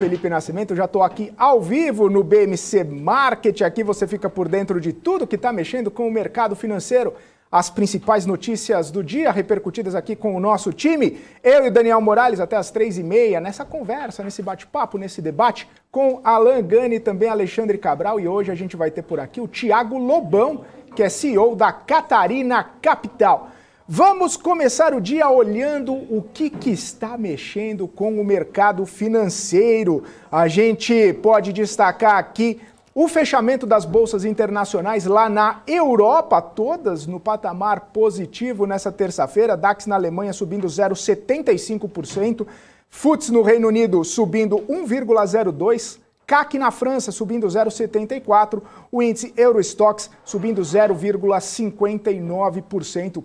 Felipe Nascimento, já estou aqui ao vivo no BMC Market, aqui você fica por dentro de tudo que está mexendo com o mercado financeiro, as principais notícias do dia repercutidas aqui com o nosso time, eu e o Daniel Morales até as 3h30, nessa conversa, nesse bate-papo, nesse debate com Alan Gani e também Alexandre Cabral, e hoje a gente vai ter por aqui o Thiago Lobão, que é CEO da Catarina Capital. Vamos começar o dia olhando o que está mexendo com o mercado financeiro. A gente pode destacar aqui o fechamento das bolsas internacionais lá na Europa, todas no patamar positivo nessa terça-feira. DAX na Alemanha subindo 0,75%, FTSE no Reino Unido subindo 1,02%, CAC na França subindo 0,74%, o índice Eurostoxx subindo 0,59%.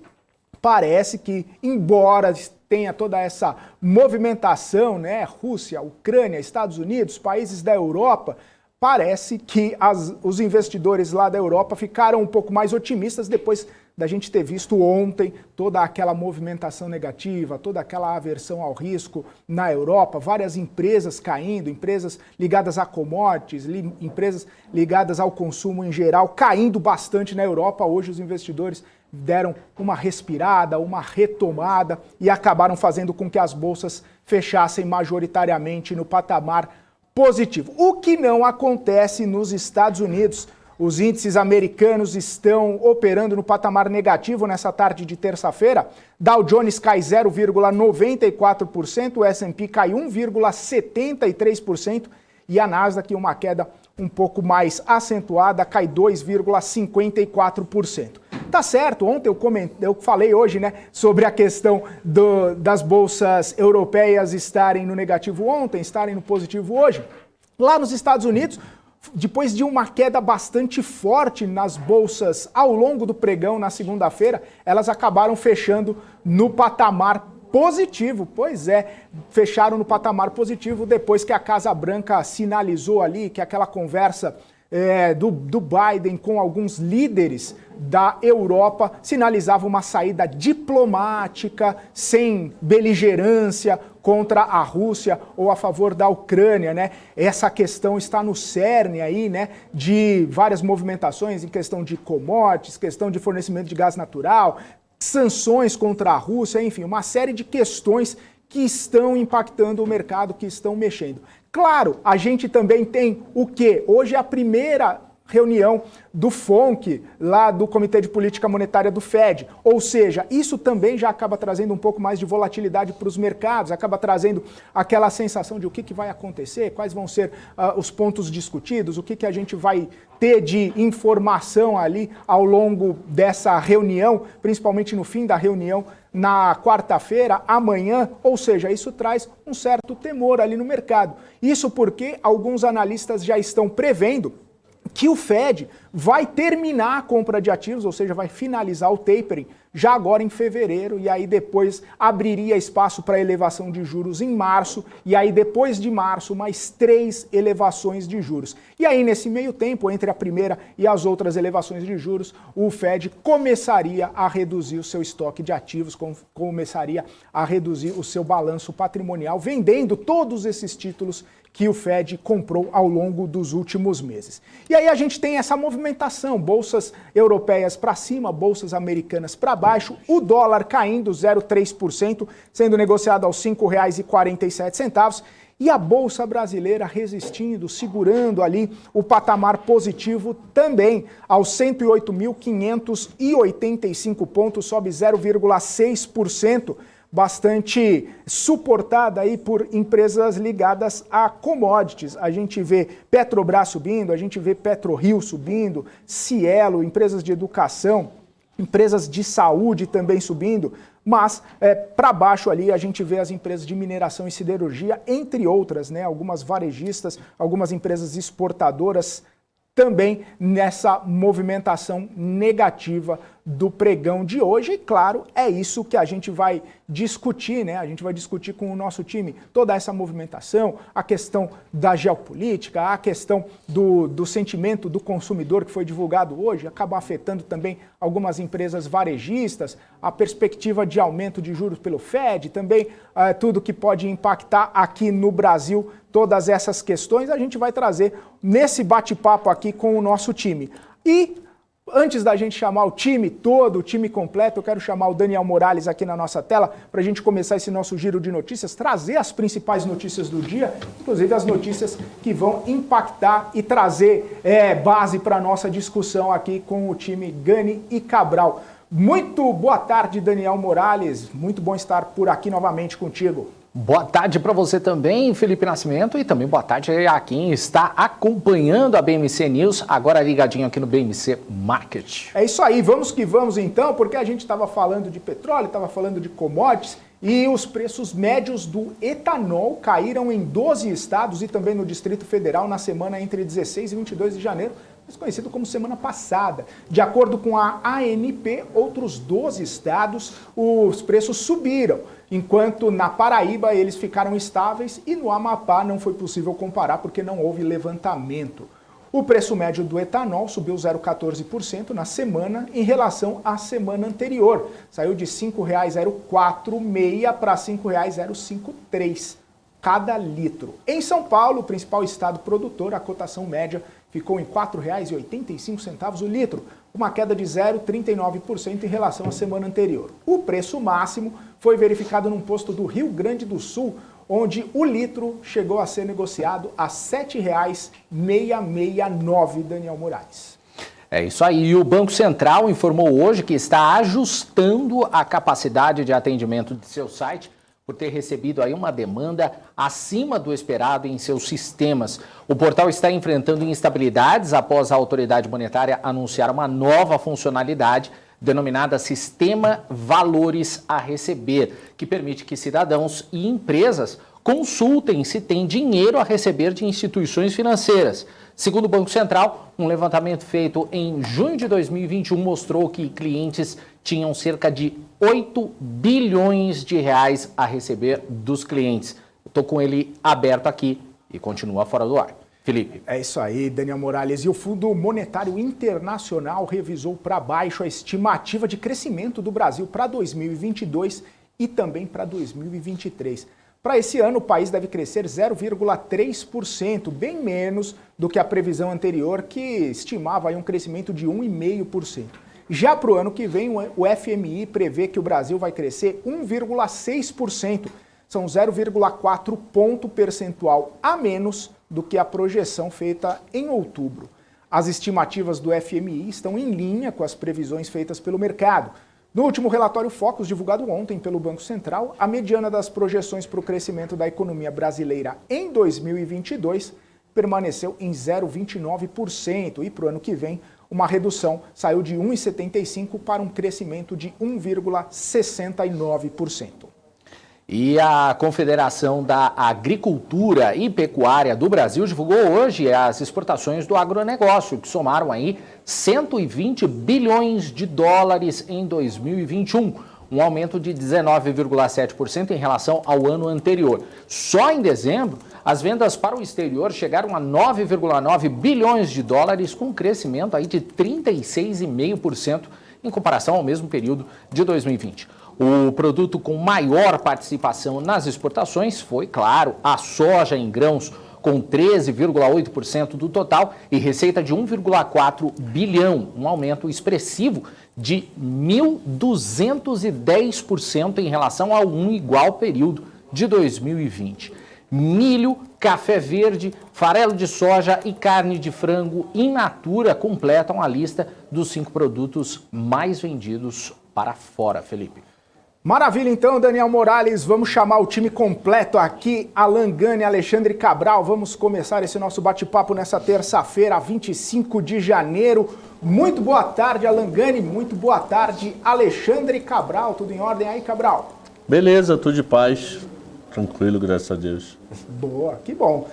Parece que, embora tenha toda essa movimentação, né, Rússia, Ucrânia, Estados Unidos, países da Europa, parece que os investidores lá da Europa ficaram um pouco mais otimistas depois da gente ter visto ontem toda aquela movimentação negativa, toda aquela aversão ao risco na Europa, várias empresas caindo, empresas ligadas a commodities, empresas ligadas ao consumo em geral, caindo bastante na Europa. Hoje os investidores deram uma respirada, uma retomada e acabaram fazendo com que as bolsas fechassem majoritariamente no patamar positivo. O que não acontece nos Estados Unidos. Os índices americanos estão operando no patamar negativo nessa tarde de terça-feira. Dow Jones cai 0,94%, o S&P cai 1,73% e a Nasdaq, uma queda um pouco mais acentuada, cai 2,54%. Tá certo, ontem eu falei hoje, né, sobre a questão das bolsas europeias estarem no negativo ontem, estarem no positivo hoje. Lá nos Estados Unidos, depois de uma queda bastante forte nas bolsas ao longo do pregão na segunda-feira, elas acabaram fechando no patamar positivo. Pois é, fecharam no patamar positivo depois que a Casa Branca sinalizou ali que aquela conversa do Biden com alguns líderes da Europa sinalizava uma saída diplomática, sem beligerância contra a Rússia ou a favor da Ucrânia, né? Essa questão está no cerne aí, né, de várias movimentações em questão de commodities, questão de fornecimento de gás natural, sanções contra a Rússia, enfim, uma série de questões que estão impactando o mercado, que estão mexendo. Claro, a gente também tem o quê? Hoje é a primeira reunião do FONC, lá do Comitê de Política Monetária do Fed. Ou seja, isso também já acaba trazendo um pouco mais de volatilidade para os mercados, acaba trazendo aquela sensação de o que vai acontecer, quais vão ser os pontos discutidos, o que a gente vai ter de informação ali ao longo dessa reunião, principalmente no fim da reunião na quarta-feira, amanhã, ou seja, isso traz um certo temor ali no mercado. Isso porque alguns analistas já estão prevendo que o Fed vai terminar a compra de ativos, ou seja, vai finalizar o tapering já agora em fevereiro, e aí depois abriria espaço para elevação de juros em março, e aí depois de março mais 3 elevações de juros. E aí nesse meio tempo, entre a primeira e as outras elevações de juros, o Fed começaria a reduzir o seu estoque de ativos, começaria a reduzir o seu balanço patrimonial, vendendo todos esses títulos que o Fed comprou ao longo dos últimos meses. E aí a gente tem essa movimentação, bolsas europeias para cima, bolsas americanas para baixo, o dólar caindo 0,3%, sendo negociado aos R$ 5,47, e a bolsa brasileira resistindo, segurando ali o patamar positivo também, aos 108.585 pontos, sobe 0,6%. Bastante suportada aí por empresas ligadas a commodities. A gente vê Petrobras subindo, a gente vê PetroRio subindo, Cielo, empresas de educação, empresas de saúde também subindo, mas para baixo ali a gente vê as empresas de mineração e siderurgia, entre outras, né? Algumas varejistas, algumas empresas exportadoras também nessa movimentação negativa do pregão de hoje. E claro, é isso que a gente vai discutir, né? A gente vai discutir com o nosso time toda essa movimentação, a questão da geopolítica, a questão do sentimento do consumidor que foi divulgado hoje, acaba afetando também algumas empresas varejistas, a perspectiva de aumento de juros pelo Fed, também tudo que pode impactar aqui no Brasil, todas essas questões a gente vai trazer nesse bate-papo aqui com o nosso time. E antes da gente chamar o time todo, o time completo, eu quero chamar o Daniel Morales aqui na nossa tela para a gente começar esse nosso giro de notícias, trazer as principais notícias do dia, inclusive as notícias que vão impactar e trazer base para a nossa discussão aqui com o time Gani e Cabral. Muito boa tarde, Daniel Morales, muito bom estar por aqui novamente contigo. Boa tarde para você também, Felipe Nascimento, e também boa tarde a quem está acompanhando a BMC News, agora ligadinho aqui no BMC Market. É isso aí, vamos que vamos então, porque a gente estava falando de petróleo, estava falando de commodities, e os preços médios do etanol caíram em 12 estados e também no Distrito Federal na semana entre 16 e 22 de janeiro, mais conhecido como semana passada. De acordo com a ANP, outros 12 estados, os preços subiram, enquanto na Paraíba eles ficaram estáveis e no Amapá não foi possível comparar porque não houve levantamento. O preço médio do etanol subiu 0,14% na semana em relação à semana anterior. Saiu de R$ 5,046 para R$ 5,053 cada litro. Em São Paulo, o principal estado produtor, a cotação média ficou em R$ 4,85 o litro, uma queda de 0,39% em relação à semana anterior. O preço máximo foi verificado num posto do Rio Grande do Sul, onde o litro chegou a ser negociado a R$ 7,669, Daniel Moraes. É isso aí. E o Banco Central informou hoje que está ajustando a capacidade de atendimento de seu site por ter recebido aí uma demanda acima do esperado em seus sistemas. O portal está enfrentando instabilidades após a autoridade monetária anunciar uma nova funcionalidade denominada Sistema Valores a Receber, que permite que cidadãos e empresas consultem se tem dinheiro a receber de instituições financeiras. Segundo o Banco Central, um levantamento feito em junho de 2021 mostrou que clientes tinham cerca de 8 bilhões de reais a receber dos clientes. Estou com ele aberto aqui e continua fora do ar. Felipe. É isso aí, Daniel Morales. E o Fundo Monetário Internacional revisou para baixo a estimativa de crescimento do Brasil para 2022 e também para 2023. Para esse ano, o país deve crescer 0,3%, bem menos do que a previsão anterior, que estimava aí um crescimento de 1,5%. Já para o ano que vem, o FMI prevê que o Brasil vai crescer 1,6%, são 0,4 ponto percentual a menos do que a projeção feita em outubro. As estimativas do FMI estão em linha com as previsões feitas pelo mercado. No último relatório Focus, divulgado ontem pelo Banco Central, a mediana das projeções para o crescimento da economia brasileira em 2022 permaneceu em 0,29% e para o ano que vem uma redução saiu de 1,75% para um crescimento de 1,69%. E a Confederação da Agricultura e Pecuária do Brasil divulgou hoje as exportações do agronegócio, que somaram aí 120 bilhões de dólares em 2021, um aumento de 19,7% em relação ao ano anterior. Só em dezembro, as vendas para o exterior chegaram a 9,9 bilhões de dólares, com um crescimento aí de 36,5% em comparação ao mesmo período de 2020. O produto com maior participação nas exportações foi, claro, a soja em grãos, com 13,8% do total e receita de 1,4 bilhão, um aumento expressivo de 1.210% em relação ao igual período de 2020. Milho, café verde, farelo de soja e carne de frango in natura completam a lista dos 5 produtos mais vendidos para fora, Felipe. Maravilha, então, Daniel Morales, vamos chamar o time completo aqui, Alan Gani, Alexandre Cabral, vamos começar esse nosso bate-papo nessa terça-feira, 25 de janeiro. Muito boa tarde, Alan Gani, muito boa tarde, Alexandre Cabral, tudo em ordem aí, Cabral? Beleza, tudo de paz, tranquilo, graças a Deus. Boa, que bom.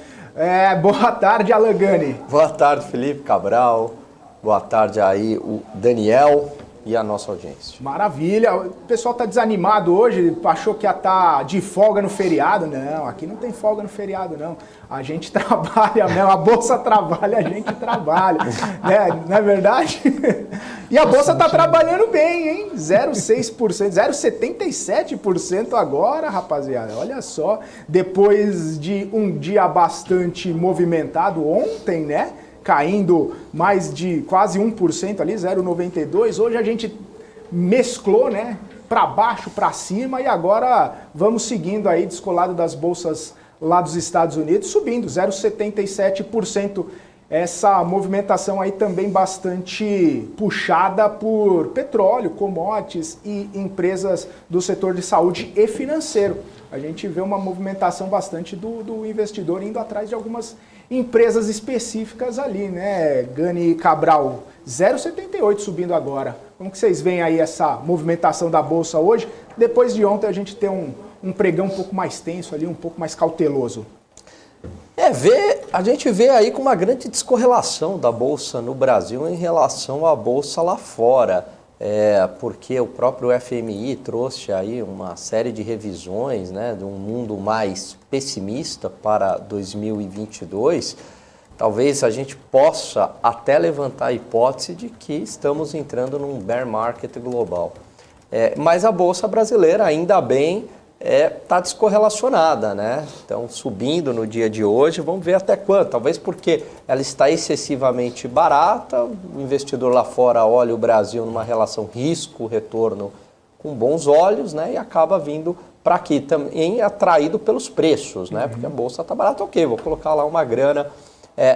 Boa tarde, Alan Gani. Boa tarde, Felipe Cabral, boa tarde aí, o Daniel. e a nossa audiência. Maravilha. O pessoal tá desanimado hoje, achou que ia estar de folga no feriado. Não, aqui não tem folga no feriado, não. A gente trabalha mesmo, a Bolsa trabalha, a gente trabalha. Né? Não é verdade? E a Bolsa tá trabalhando bem, hein? 0,6%, 0,77% agora, rapaziada. Olha só, depois de um dia bastante movimentado ontem, né? Caindo mais de quase 1% ali, 0,92%. Hoje a gente mesclou, né? Para baixo, para cima, e agora vamos seguindo aí, descolado das bolsas lá dos Estados Unidos, subindo 0,77%. Essa movimentação aí também bastante puxada por petróleo, commodities e empresas do setor de saúde e financeiro. A gente vê uma movimentação bastante do investidor indo atrás de algumas empresas específicas ali, né? Gani Cabral, 0,78 subindo agora. Como que vocês veem aí essa movimentação da Bolsa hoje? Depois de ontem a gente ter um pregão um pouco mais tenso ali, um pouco mais cauteloso. A gente vê aí com uma grande descorrelação da Bolsa no Brasil em relação à Bolsa lá fora. Porque o próprio FMI trouxe aí uma série de revisões, né, de um mundo mais pessimista para 2022. Talvez a gente possa até levantar a hipótese de que estamos entrando num bear market global. Mas a Bolsa brasileira, ainda bem, está descorrelacionada, né? Então, subindo no dia de hoje, vamos ver até quanto. Talvez porque ela está excessivamente barata, o investidor lá fora olha o Brasil numa relação risco-retorno com bons olhos, né? E acaba vindo para aqui também atraído pelos preços, né? Porque a Bolsa está barata, ok, vou colocar lá uma grana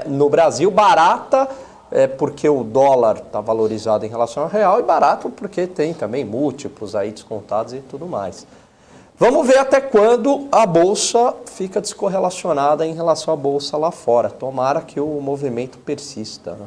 no Brasil, barata porque o dólar está valorizado em relação ao real, e barato porque tem também múltiplos aí descontados e tudo mais. Vamos ver até quando a Bolsa fica descorrelacionada em relação à Bolsa lá fora. Tomara que o movimento persista, né?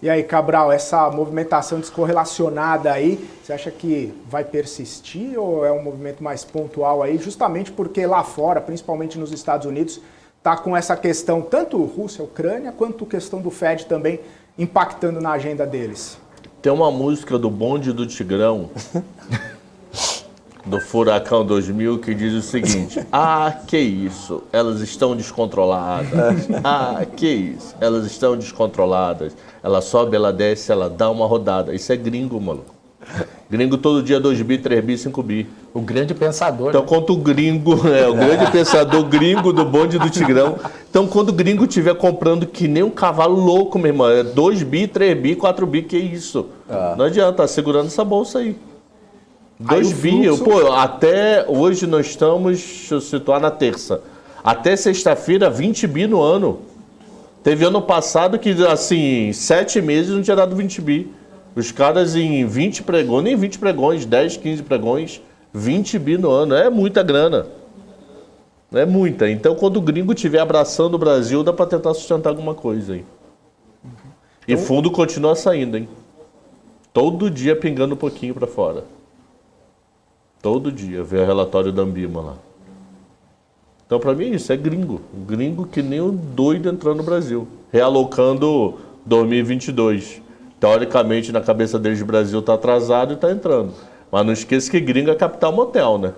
E aí, Cabral, essa movimentação descorrelacionada aí, você acha que vai persistir ou é um movimento mais pontual aí? Justamente porque lá fora, principalmente nos Estados Unidos, está com essa questão, tanto Rússia, Ucrânia, quanto questão do Fed também impactando na agenda deles. Tem uma música do Bonde do Tigrão, do Furacão 2000, que diz o seguinte: ah, que isso, elas estão descontroladas. Ah, que isso, elas estão descontroladas. Ela sobe, ela desce, ela dá uma rodada. Isso é gringo, maluco. Gringo todo dia 2 bi, 3 bi, 5 bi. O grande pensador. Então, quando o gringo, o grande pensador gringo do Bonde do Tigrão. Então, quando o gringo estiver comprando que nem um cavalo louco, meu irmão, 2 bi, 3 bi, 4 bi, que isso? Não adianta, tá segurando essa bolsa aí. 2 bi, pô, até hoje nós estamos, deixa eu situar, na terça. Até sexta-feira, 20 bi no ano. Teve ano passado que, assim, 7 meses não tinha dado 20 bi. Os caras em 20 pregões, nem 20 pregões, 10, 15 pregões, 20 bi no ano. É muita grana. É muita. Então, quando o gringo estiver abraçando o Brasil, dá para tentar sustentar alguma coisa aí. E fundo continua saindo, hein? Todo dia pingando um pouquinho para fora. Todo dia, vê o relatório da Ambima lá. Então, para mim, isso é gringo. Gringo que nem um doido entrando no Brasil. Realocando 2022. Teoricamente, na cabeça deles, o Brasil está atrasado e está entrando. Mas não esqueça que gringo é capital motel, né?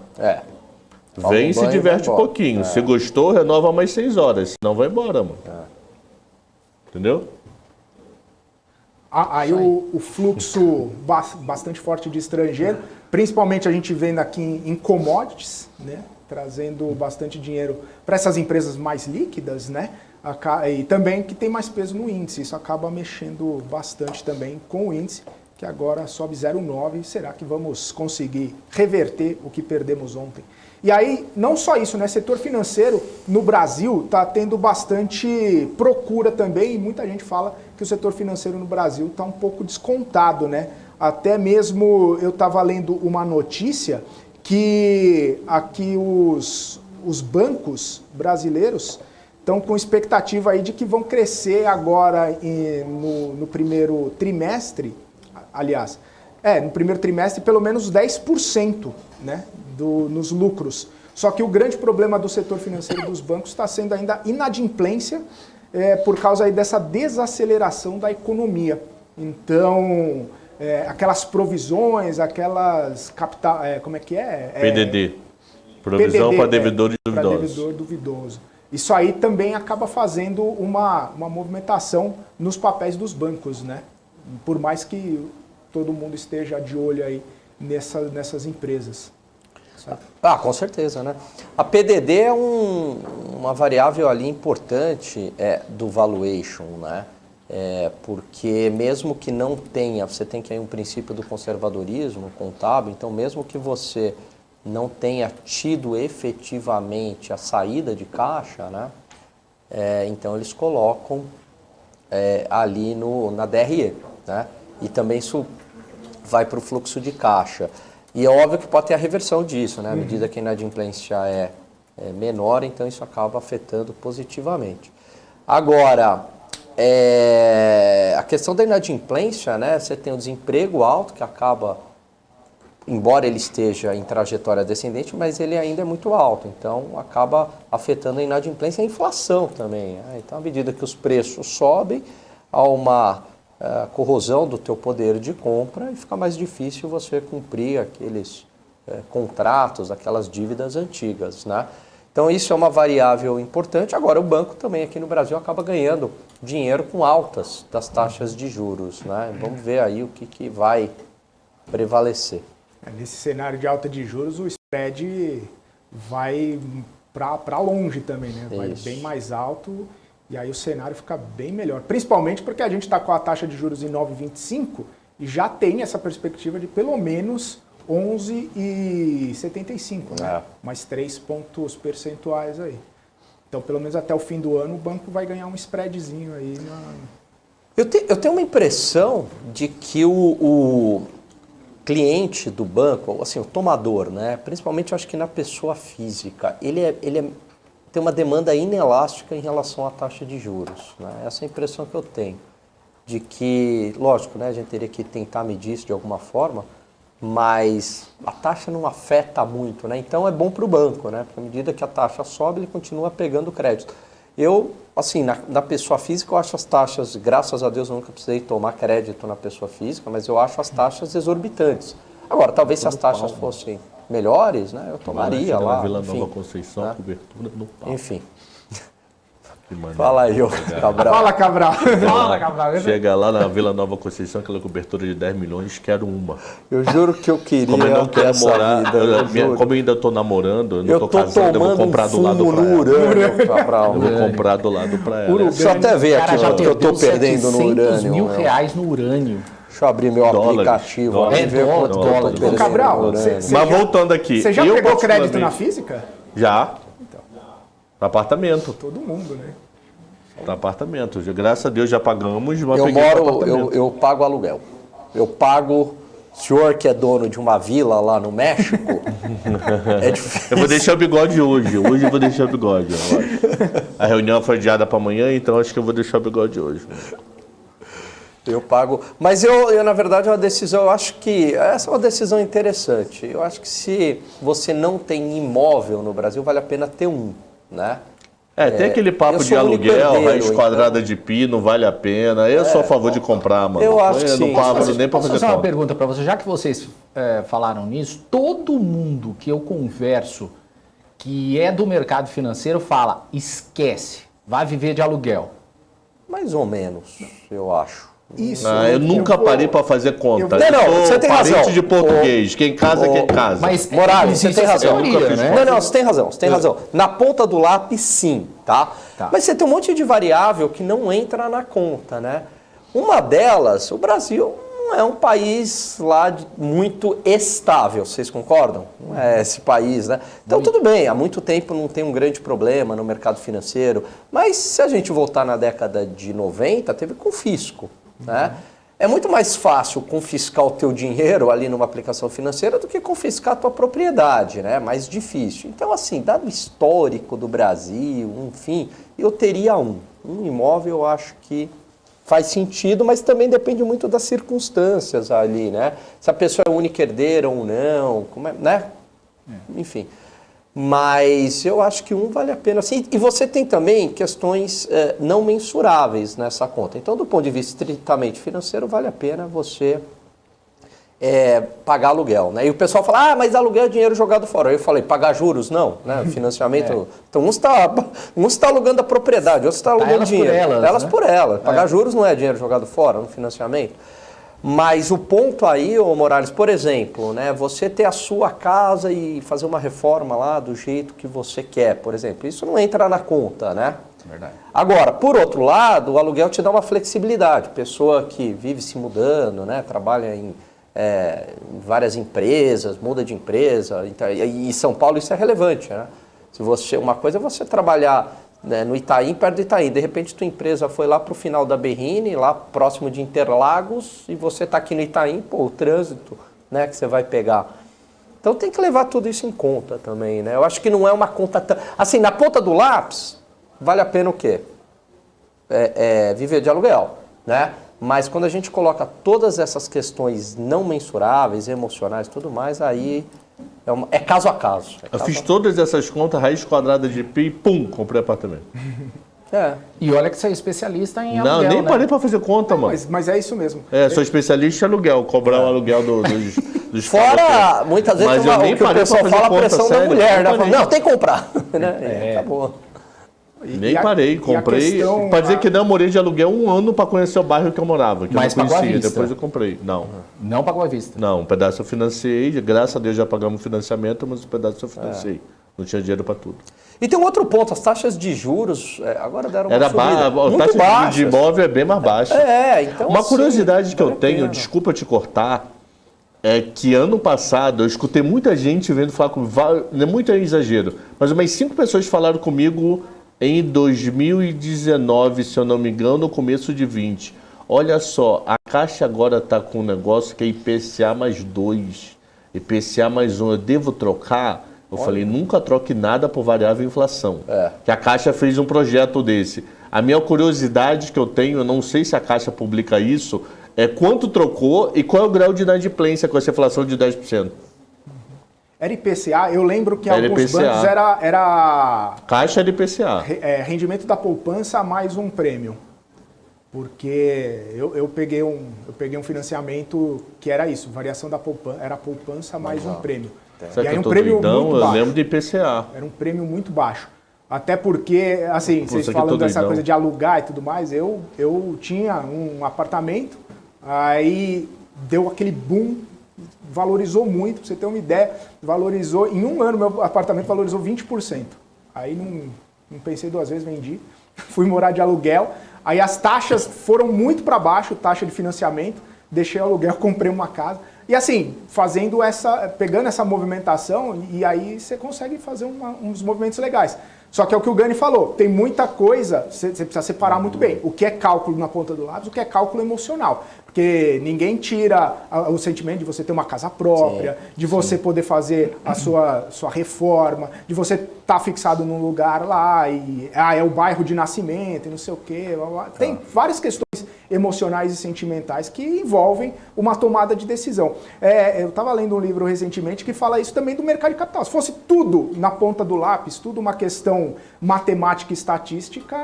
Vem e se diverte um pouquinho. Se gostou, renova mais 6 horas. Senão vai embora, mano. Entendeu? Aí o fluxo bastante forte de estrangeiro, principalmente a gente vendo aqui em commodities, né? Trazendo bastante dinheiro para essas empresas mais líquidas, né? E também que tem mais peso no índice. Isso acaba mexendo bastante também com o índice, que agora sobe 0,9. Será que vamos conseguir reverter o que perdemos ontem? E aí, não só isso, né? Setor financeiro no Brasil está tendo bastante procura também, e muita gente fala que o setor financeiro no Brasil está um pouco descontado, né? Até mesmo eu estava lendo uma notícia que aqui os bancos brasileiros estão com expectativa aí de que vão crescer agora no primeiro trimestre, aliás, no primeiro trimestre pelo menos 10%, né, nos lucros. Só que o grande problema do setor financeiro dos bancos está sendo ainda inadimplência por causa aí dessa desaceleração da economia. Então, aquelas provisões, aquelas capital, como é que é? PDD. Provisão para devedores duvidosos. Para devedor duvidoso. Isso aí também acaba fazendo uma movimentação nos papéis dos bancos, né? Por mais que todo mundo esteja de olho aí nessas empresas. Sabe? Com certeza, né? A PDD é uma variável ali importante do valuation, né? Porque mesmo que não tenha, você tem que aí um princípio do conservadorismo contábil, então mesmo que você não tenha tido efetivamente a saída de caixa, né? Então eles colocam ali na DRE, né? E também isso vai para o fluxo de caixa. E é óbvio que pode ter a reversão disso, né? À medida que a inadimplência é menor, então isso acaba afetando positivamente. Agora, a questão da inadimplência, né? Você tem o desemprego alto que acaba, embora ele esteja em trajetória descendente, mas ele ainda é muito alto, então acaba afetando a inadimplência e a inflação também. Né? Então, à medida que os preços sobem, há uma corrosão do teu poder de compra e fica mais difícil você cumprir aqueles contratos, aquelas dívidas antigas, né? Então isso é uma variável importante. Agora o banco também aqui no Brasil acaba ganhando dinheiro com altas das taxas de juros, né? Vamos ver aí o que vai prevalecer. Nesse cenário de alta de juros, o spread vai para longe também, né? Vai bem mais alto. E aí o cenário fica bem melhor. Principalmente porque a gente está com a taxa de juros em 9,25 e já tem essa perspectiva de pelo menos 11,75, né? Mais 3 pontos percentuais aí. Então, pelo menos até o fim do ano, o banco vai ganhar um spreadzinho aí. Eu tenho uma impressão de que o cliente do banco, assim, o tomador, né? Principalmente eu acho que na pessoa física, ele tem uma demanda inelástica em relação à taxa de juros. Né? Essa é a impressão que eu tenho. De que, lógico, né, a gente teria que tentar medir isso de alguma forma, mas a taxa não afeta muito, né? Então é bom para o banco, né? Porque à medida que a taxa sobe, ele continua pegando crédito. Eu, assim, na pessoa física, eu acho as taxas, graças a Deus eu nunca precisei tomar crédito na pessoa física, mas eu acho as taxas exorbitantes. Agora, talvez se as taxas fossem melhores, né? Eu tomaria lá. Na Vila enfim, Nova Conceição, né? cobertura no pau. Enfim. Fala aí, Cabral. Fala, Cabral. Fala, Cabral. Chega lá na Vila Nova Conceição, aquela cobertura de 10 milhões, quero uma. Eu juro que eu queria Como eu não quero essa morar, vida, como eu ainda estou namorando, eu não eu tô tô casado, eu vou tomando comprar do lado fumo pra no ela. urânio, Cabral. Eu vou comprar do lado pra ela. Deixa eu até ver aqui já o que eu tô perdendo no urânio. R$700 mil no urânio. Deixa eu abrir meu aplicativo dólares. aqui e ver quanto que eu tô dólares. perdendo Cabral, no urânio. Mas voltando aqui. Você já eu pegou crédito particularmente- na física? Já. No apartamento. Todo mundo, né? No apartamento. Graças a Deus já pagamos, mas peguei no apartamento. Eu pago aluguel. Eu pago, o senhor que é dono de uma vila lá no México, é difícil. Eu vou deixar o bigode hoje. Hoje eu vou deixar o bigode. Eu acho. A reunião foi adiada para amanhã, então acho que eu vou deixar o bigode hoje. Eu pago. Mas eu, na verdade, é uma decisão, eu acho que essa é uma decisão interessante. Eu acho que se você não tem imóvel no Brasil, vale a pena ter um, né? Tem aquele papo eu de sou um único aluguel, herdeiro, raiz quadrada de pi, não vale a pena. Eu sou a favor de comprar, mano. Eu acho que não sim. pago nem para Posso fazer fazer uma compra. pergunta para você? Já que vocês falaram nisso, todo mundo que eu converso que é do mercado financeiro fala, esquece, vai viver de aluguel. Mais ou menos, eu acho. Isso. Eu nunca parei para fazer conta. eu- Não, Eu sou você tem parente razão. de português. Quem casa, quem casa. Mas Morales, você existe tem essa razão. teoria, né? Não, você tem razão, você tem razão. Na ponta do lápis, sim, tá? Mas você tem um monte de variável que não entra na conta, né? Uma delas, o Brasil não é um país lá muito estável, vocês concordam? Não é esse país, né? Então tudo bem, há muito tempo não tem um grande problema no mercado financeiro, mas se a gente voltar na década de 90, teve confisco, né? É muito mais fácil confiscar o teu dinheiro ali numa aplicação financeira do que confiscar a tua propriedade, né? Mais difícil. Então, assim, dado o histórico do Brasil, enfim, eu teria um imóvel, eu acho que faz sentido, mas também depende muito das circunstâncias ali, né? Se a pessoa é única herdeira ou não, como é, né? Enfim. Mas eu acho que um vale a pena. Assim, e você tem também questões não mensuráveis nessa conta. Então, do ponto de vista estritamente financeiro, vale a pena você pagar aluguel, né? E o pessoal fala, mas aluguel é dinheiro jogado fora. Aí eu falei, pagar juros? Não, né? Financiamento... Então, um está alugando a propriedade, outro está alugando elas dinheiro. por elas, elas né? por elas. Pagar juros não é dinheiro jogado fora no financiamento. Mas o ponto aí, ô Morales, por exemplo, né? Você ter a sua casa e fazer uma reforma lá do jeito que você quer, por exemplo. Isso não entra na conta, né? Verdade. Agora, por outro lado, o aluguel te dá uma flexibilidade. Pessoa que vive se mudando, né? Trabalha em várias empresas, muda de empresa. E em São Paulo isso é relevante, né? Uma coisa é você trabalhar, né, no Itaim, perto do Itaim. De repente, tua empresa foi lá para o final da Berrini, lá próximo de Interlagos, e você está aqui no Itaim, o trânsito, né, que você vai pegar. Então tem que levar tudo isso em conta também, né? Eu acho que não é uma conta tão... Assim, na ponta do lápis, vale a pena o quê? Viver de aluguel, né? Mas quando a gente coloca todas essas questões não mensuráveis, emocionais e tudo mais, aí é caso a caso. Eu fiz todas essas contas, raiz quadrada de pi, pum, comprei apartamento. E olha que você é especialista em Não, aluguel, nem né? parei pra fazer conta, mano. Mas é isso mesmo. Sou especialista em aluguel, cobrar o aluguel dos Fora, muitas vezes, Mas eu nem o que o parei pessoal pra fazer fala, a conta, pressão da sério, mulher, né? não parei. Não, tem que comprar. Né? Acabou. Nem parei, comprei. Questão, Pra dizer que não, eu morei de aluguel 1 ano pra conhecer o bairro que eu morava. Que Mas eu não pagou à conhecia, vista? depois eu comprei. Não. Não pagou à vista. Não, um pedaço eu financiei, graças a Deus já pagamos o financiamento, mas um pedaço eu financiei. Não tinha dinheiro pra tudo. E tem um outro ponto, as taxas de juros agora deram uma Era subida. a Muito taxa de baixas. imóvel é bem mais baixa. Então Uma assim, curiosidade que eu vale a tenho, pena. desculpa te cortar, é que ano passado eu escutei muita gente vendo falar comigo, não é muito exagero, mas umas 5 pessoas falaram comigo em 2019, se eu não me engano, no começo de 20. Olha só, a Caixa agora está com um negócio que é IPCA mais 2, IPCA mais 1, eu devo trocar? Eu falei, nunca troque nada por variável inflação. Que a Caixa fez um projeto desse. A minha curiosidade que eu tenho, eu não sei se a Caixa publica isso, é quanto trocou e qual é o grau de inadimplência com essa inflação de 10%. Era IPCA, eu lembro que Era alguns IPCA. bancos era Caixa de IPCA. rendimento da poupança mais um prêmio. Porque eu peguei um financiamento que era isso, variação da poupança, era poupança mais um prêmio. Sabe E que aí eu um tô prêmio doidão? muito Eu baixo. lembro de IPCA. Era um prêmio muito baixo. Até porque, assim, Pô, vocês isso aqui eu tô falando dessa doidão. coisa de alugar e tudo mais, eu tinha um apartamento, aí deu aquele boom, valorizou muito, pra você ter uma ideia, valorizou, em um ano meu apartamento valorizou 20%. Aí não pensei 2 vezes, vendi, fui morar de aluguel, aí as taxas foram muito para baixo, taxa de financiamento, deixei o aluguel, comprei uma casa. E assim, pegando essa movimentação, e aí você consegue fazer uns movimentos legais. Só que é o que o Gani falou, tem muita coisa, você precisa separar muito bem. O que é cálculo na ponta do lápis, o que é cálculo emocional. Porque ninguém tira o sentimento de você ter uma casa própria, de você poder fazer a sua reforma, de você estar fixado num lugar lá, e é o bairro de nascimento, e não sei o quê. Blá, blá. Tem várias questões emocionais e sentimentais que envolvem uma tomada de decisão. Eu estava lendo um livro recentemente que fala isso também do mercado de capital. Se fosse tudo na ponta do lápis, tudo uma questão matemática e estatística,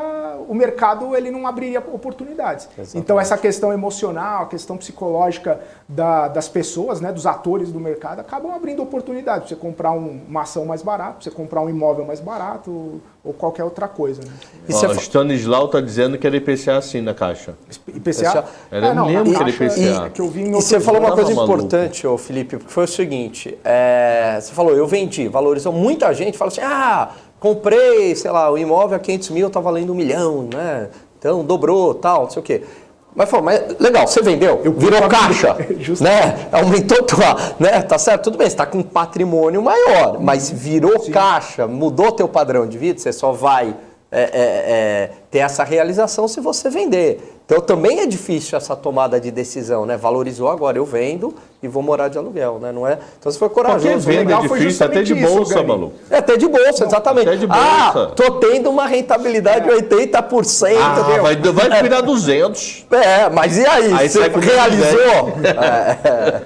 o mercado ele não abriria oportunidades. Exatamente. Então essa questão emocional, a questão psicológica das pessoas, né, dos atores do mercado, acabam abrindo oportunidades. Você comprar uma ação mais barata, você comprar um imóvel mais barato ou qualquer outra coisa. Né? Ó, Stanislau está dizendo que era IPCA assim na Caixa. IPCA? Eu lembro que era IPCA. Que eu vi em E outro você falou uma Tava coisa maluco. importante, ô Felipe, porque foi o seguinte, você falou, eu vendi, valorizou, muita gente fala assim, comprei, sei lá, o imóvel a 500 mil tá valendo 1 milhão, né? Então dobrou, tal, não sei o quê. Mas falou, legal, você vendeu, virou caixa, né? Aumentou tua, né? Tá certo? Tudo bem, você tá com um patrimônio maior, mas virou caixa, mudou teu padrão de vida, você só vai ter essa realização se você vender. Então também é difícil essa tomada de decisão, né? Valorizou agora, eu vendo e vou morar de aluguel, né? Não é? Então você foi corajoso. Qualquer venda legal é foi difícil, até de justamente isso, bolsa, Gani. maluco. Até de bolsa, exatamente. Até de bolsa. Tô tendo uma rentabilidade de 80%. Vai virar 200. Mas e aí? Aí Você sai com realizou?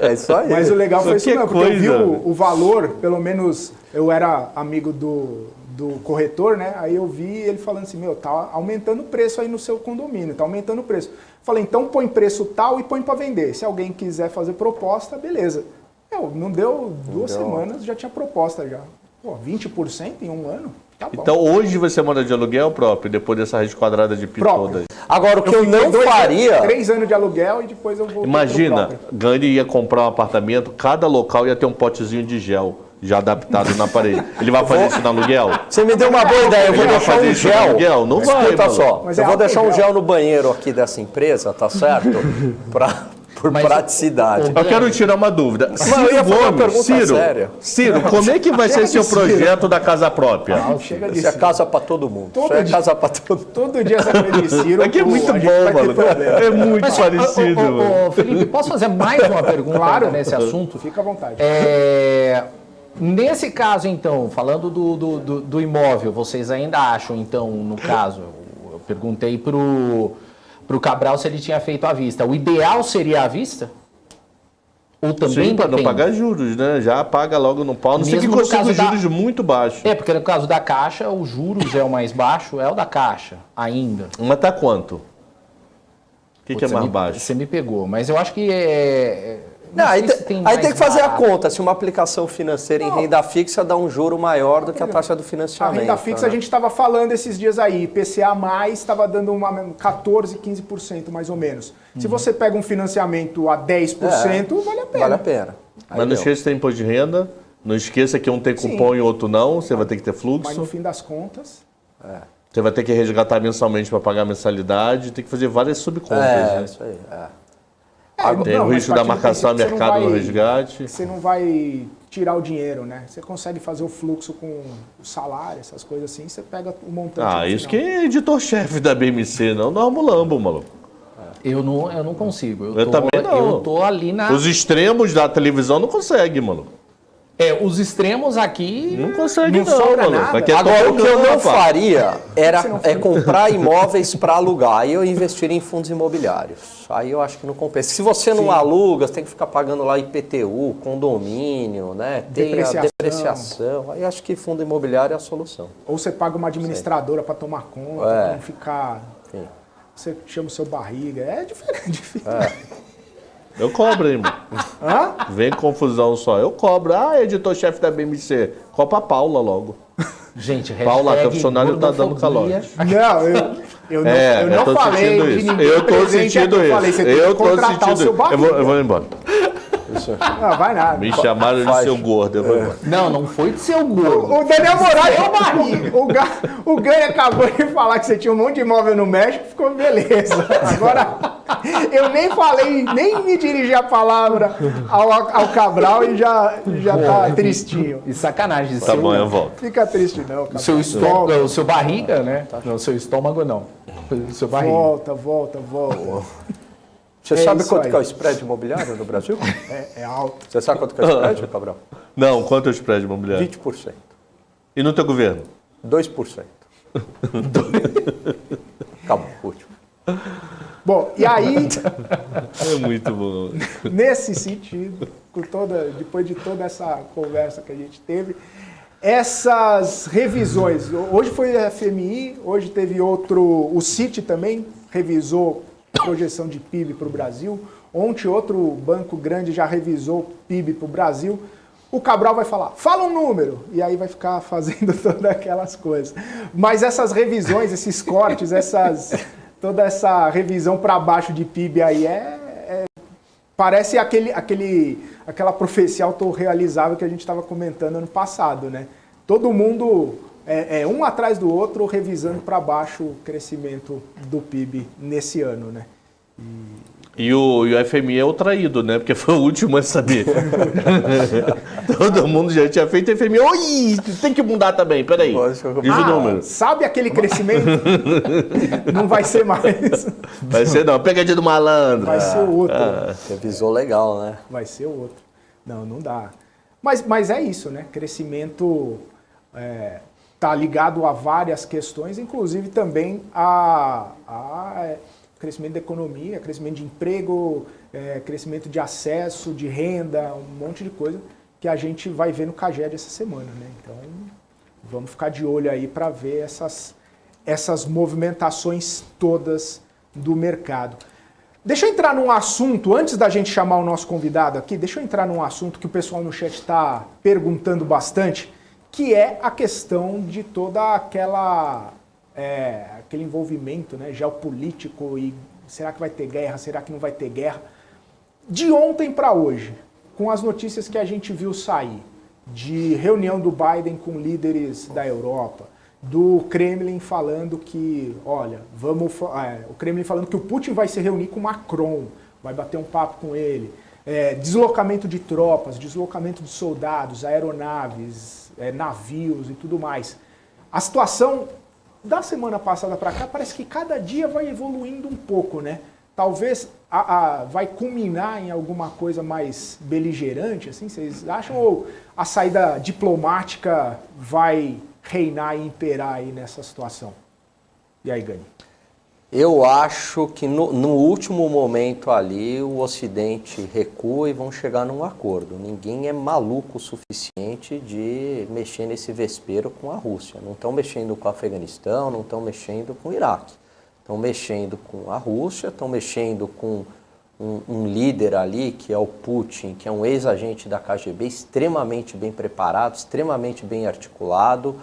É isso aí. Mas o legal foi isso Que mesmo, porque eu vi coisa. o valor, pelo menos eu era amigo do do corretor, né? Aí eu vi ele falando assim, meu, tá aumentando o preço aí no seu condomínio, tá aumentando o preço. Falei, então põe preço tal e põe para vender. Se alguém quiser fazer proposta, beleza. Não deu duas semanas, já tinha proposta já. Pô, 20% em um ano? Tá bom. Então hoje você mora de aluguel próprio, depois dessa rede quadrada de pi toda aí. Agora, o que eu não faria... 3 anos de aluguel e depois eu vou... Imagina, Gandhi ia comprar um apartamento, cada local ia ter um potezinho de gel já adaptado na parede. Ele vai fazer isso no aluguel? Você me deu uma boa ideia, eu vou Ele vai deixar fazer um isso no gel. aluguel? Não vai, Escuta mano. só, Mas eu é vou deixar um álcool gel no banheiro aqui dessa empresa, tá certo? Por Mas praticidade. Eu quero tirar uma dúvida. eu ia fazer uma pergunta séria. Ciro, como é que vai ser seu projeto da casa própria? Chega de Isso é Ciro. casa pra todo mundo. Todo Isso é dia. casa pra todo mundo. Todo dia essa coisa de Ciro. É que é muito a gente bom, vai ter mano. problema. É muito parecido. Felipe, posso fazer mais uma pergunta Claro. nesse assunto? Fica à vontade. Nesse caso, então, falando do imóvel, vocês ainda acham, então, no caso, eu perguntei pro Cabral se ele tinha feito à vista. O ideal seria à vista? Ou também Sim, para não depende? pagar juros, né? Já paga logo no pau. Não sei que Mesmo no consiga caso os da- juros muito baixos. É, porque no caso da Caixa, os juros é o mais baixo, é o da Caixa, ainda. Mas tá quanto? O que é Putz, mais você baixo? Você me pegou, mas eu acho que Não, sei aí se tem mais que fazer a barato. conta. Se uma aplicação financeira em renda fixa dá um juro maior do que a taxa do A financiamento. renda fixa né? a gente estava falando esses dias aí, IPCA mais estava dando uma 14, 15% mais ou menos. Se você pega um financiamento a 10%, vale a pena. Vale a pena. Aí Mas não deu. esqueça que tem imposto de renda. Não esqueça que um tem cupom e outro não. Você vai ter que ter Mas fluxo. no fim das contas, Você vai ter que resgatar mensalmente para pagar a mensalidade. Tem que fazer várias subcontas. né? Isso aí. Tem não, o mas risco da partindo do marcação a princípio que você mercado não no vai- resgate. você não vai tirar o dinheiro, né? Você consegue fazer o fluxo com o salário, essas coisas assim, você pega o montante. Ah, no isso final. que é editor-chefe da BMC, não. Normo Lambo, maluco. Eu não consigo. Eu também não. Eu tô ali na... Os extremos da televisão não conseguem, maluco. os extremos aqui... Não consegue, Não não, sobra maluco. nada. Aqui é Agora, o que eu tobogã, não rapaz. faria é comprar imóveis para alugar. Aí eu investiria em fundos imobiliários. Aí eu acho que não compensa. Se você não aluga, você tem que ficar pagando lá IPTU, condomínio, né? Tem Depreciação. a depreciação. Aí acho que fundo imobiliário é a solução. Ou você paga uma administradora para tomar conta, pra não ficar. Sim. Você chama o seu barriga. É diferente. Eu cobro, hein, mano. Hã? Vem confusão só. Eu cobro. Ah, editor-chefe da BMC. Copa a Paula logo. Gente, Paula, hashtag teu funcionário tá dando gordofobia. Não, eu não, eu não tô falei sentindo de isso. ninguém Eu tô presente, sentindo eu isso. falei, você tem Eu que tô contratar sentindo o seu isso. barriga. Eu vou embora. Não, vai nada. Me chamaram de seu gordo. Eu vou embora. Não foi de seu gordo. O Daniel Moraes é o barriga. O Gani acabou de falar que você tinha um monte de imóvel no México, ficou beleza. Agora, eu nem falei, nem me dirigi a palavra ao Cabral e já tá tristinho. E sacanagem. Tá bom, eu volto. Fica triste não, Cabral. O seu estômago, o seu barriga, né? Não, o seu estômago não. O seu barriga. Volta. Você É sabe isso quanto aí. que é o spread imobiliário no Brasil? É alto. Você sabe quanto que é o spread, Cabral? Não, quanto é o spread imobiliário? 20%. E no teu governo? 2%. Acabou, último. Bom, e aí, É muito bom. nesse sentido, depois de toda essa conversa que a gente teve, essas revisões, hoje foi a FMI, hoje teve outro, o CIT também revisou a projeção de PIB para o Brasil, ontem outro banco grande já revisou o PIB para o Brasil. O Cabral vai falar, fala um número, e aí vai ficar fazendo todas aquelas coisas. Mas essas revisões, esses cortes, toda essa revisão para baixo de PIB aí parece aquela profecia autorrealizável que a gente estava comentando ano passado, né? Todo mundo, um atrás do outro, revisando para baixo o crescimento do PIB nesse ano, né? E o FMI é o traído, né? Porque foi o último a saber. Todo mundo já tinha feito FMI. Oi, tem que mudar também, peraí. Diz o número. Sabe aquele crescimento? Não vai ser mais. Vai ser não, pegadinha do malandro. Vai ser outro. Revisou legal, né? Vai ser outro. Não dá. Mas é isso, né? Crescimento tá ligado a várias questões, inclusive também a crescimento da economia, crescimento de emprego, crescimento de acesso, de renda, um monte de coisa que a gente vai ver no CAGED essa semana, né? Então, Vamos ficar de olho aí para ver essas movimentações todas do mercado. Deixa eu entrar num assunto, antes da gente chamar o nosso convidado aqui, deixa eu entrar num assunto que o pessoal no chat está perguntando bastante, que é a questão de toda aquele envolvimento, né, geopolítico e será que vai ter guerra, será que não vai ter guerra? De ontem para hoje, com as notícias que a gente viu sair, de reunião do Biden com líderes da Europa, do Kremlin falando que, olha, o Kremlin falando que o Putin vai se reunir com Macron, vai bater um papo com ele, deslocamento de tropas, deslocamento de soldados, aeronaves, navios e tudo mais. A situação da semana passada para cá parece que cada dia vai evoluindo um pouco, né? Talvez vai culminar em alguma coisa mais beligerante, assim, vocês acham? Ou a saída diplomática vai reinar e imperar aí nessa situação? E aí, Gani? Eu acho que no último momento ali o Ocidente recua e vão chegar num acordo. Ninguém é maluco o suficiente de mexer nesse vespeiro com a Rússia. Não estão mexendo com o Afeganistão, não estão mexendo com o Iraque. Estão mexendo com a Rússia, estão mexendo com um líder ali, que é o Putin, que é um ex-agente da KGB, extremamente bem preparado, extremamente bem articulado,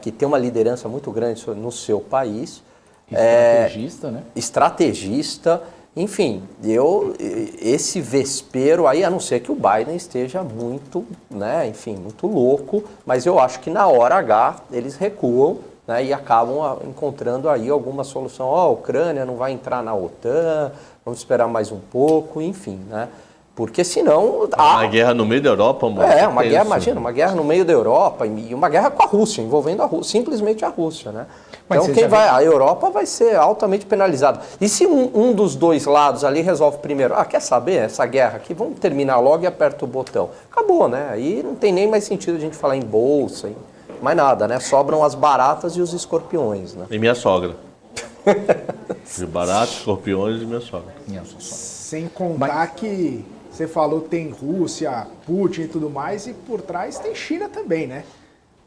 que tem uma liderança muito grande no seu país. Estrategista, né? Estrategista. Enfim, esse vespeiro aí, a não ser que o Biden esteja muito, né, enfim, muito louco, mas eu acho que na hora H eles recuam, né, e acabam encontrando aí alguma solução. A Ucrânia não vai entrar na OTAN, vamos esperar mais um pouco, enfim, né? Porque senão... Uma guerra no meio da Europa, mano. Uma guerra, imagina, uma guerra no meio da Europa e uma guerra com a Rússia, envolvendo a Rússia, simplesmente a Rússia, né? Mas então a Europa vai ser altamente penalizada. E se um dos dois lados ali resolve primeiro, quer saber, essa guerra aqui, vamos terminar logo e aperta o botão. Acabou, né? Aí não tem nem mais sentido a gente falar em bolsa, mais nada, né? Sobram as baratas e os escorpiões, né? E minha sogra. De baratas, escorpiões e minha sogra. Sem contar que você falou tem Rússia, Putin e tudo mais, e por trás tem China também, né?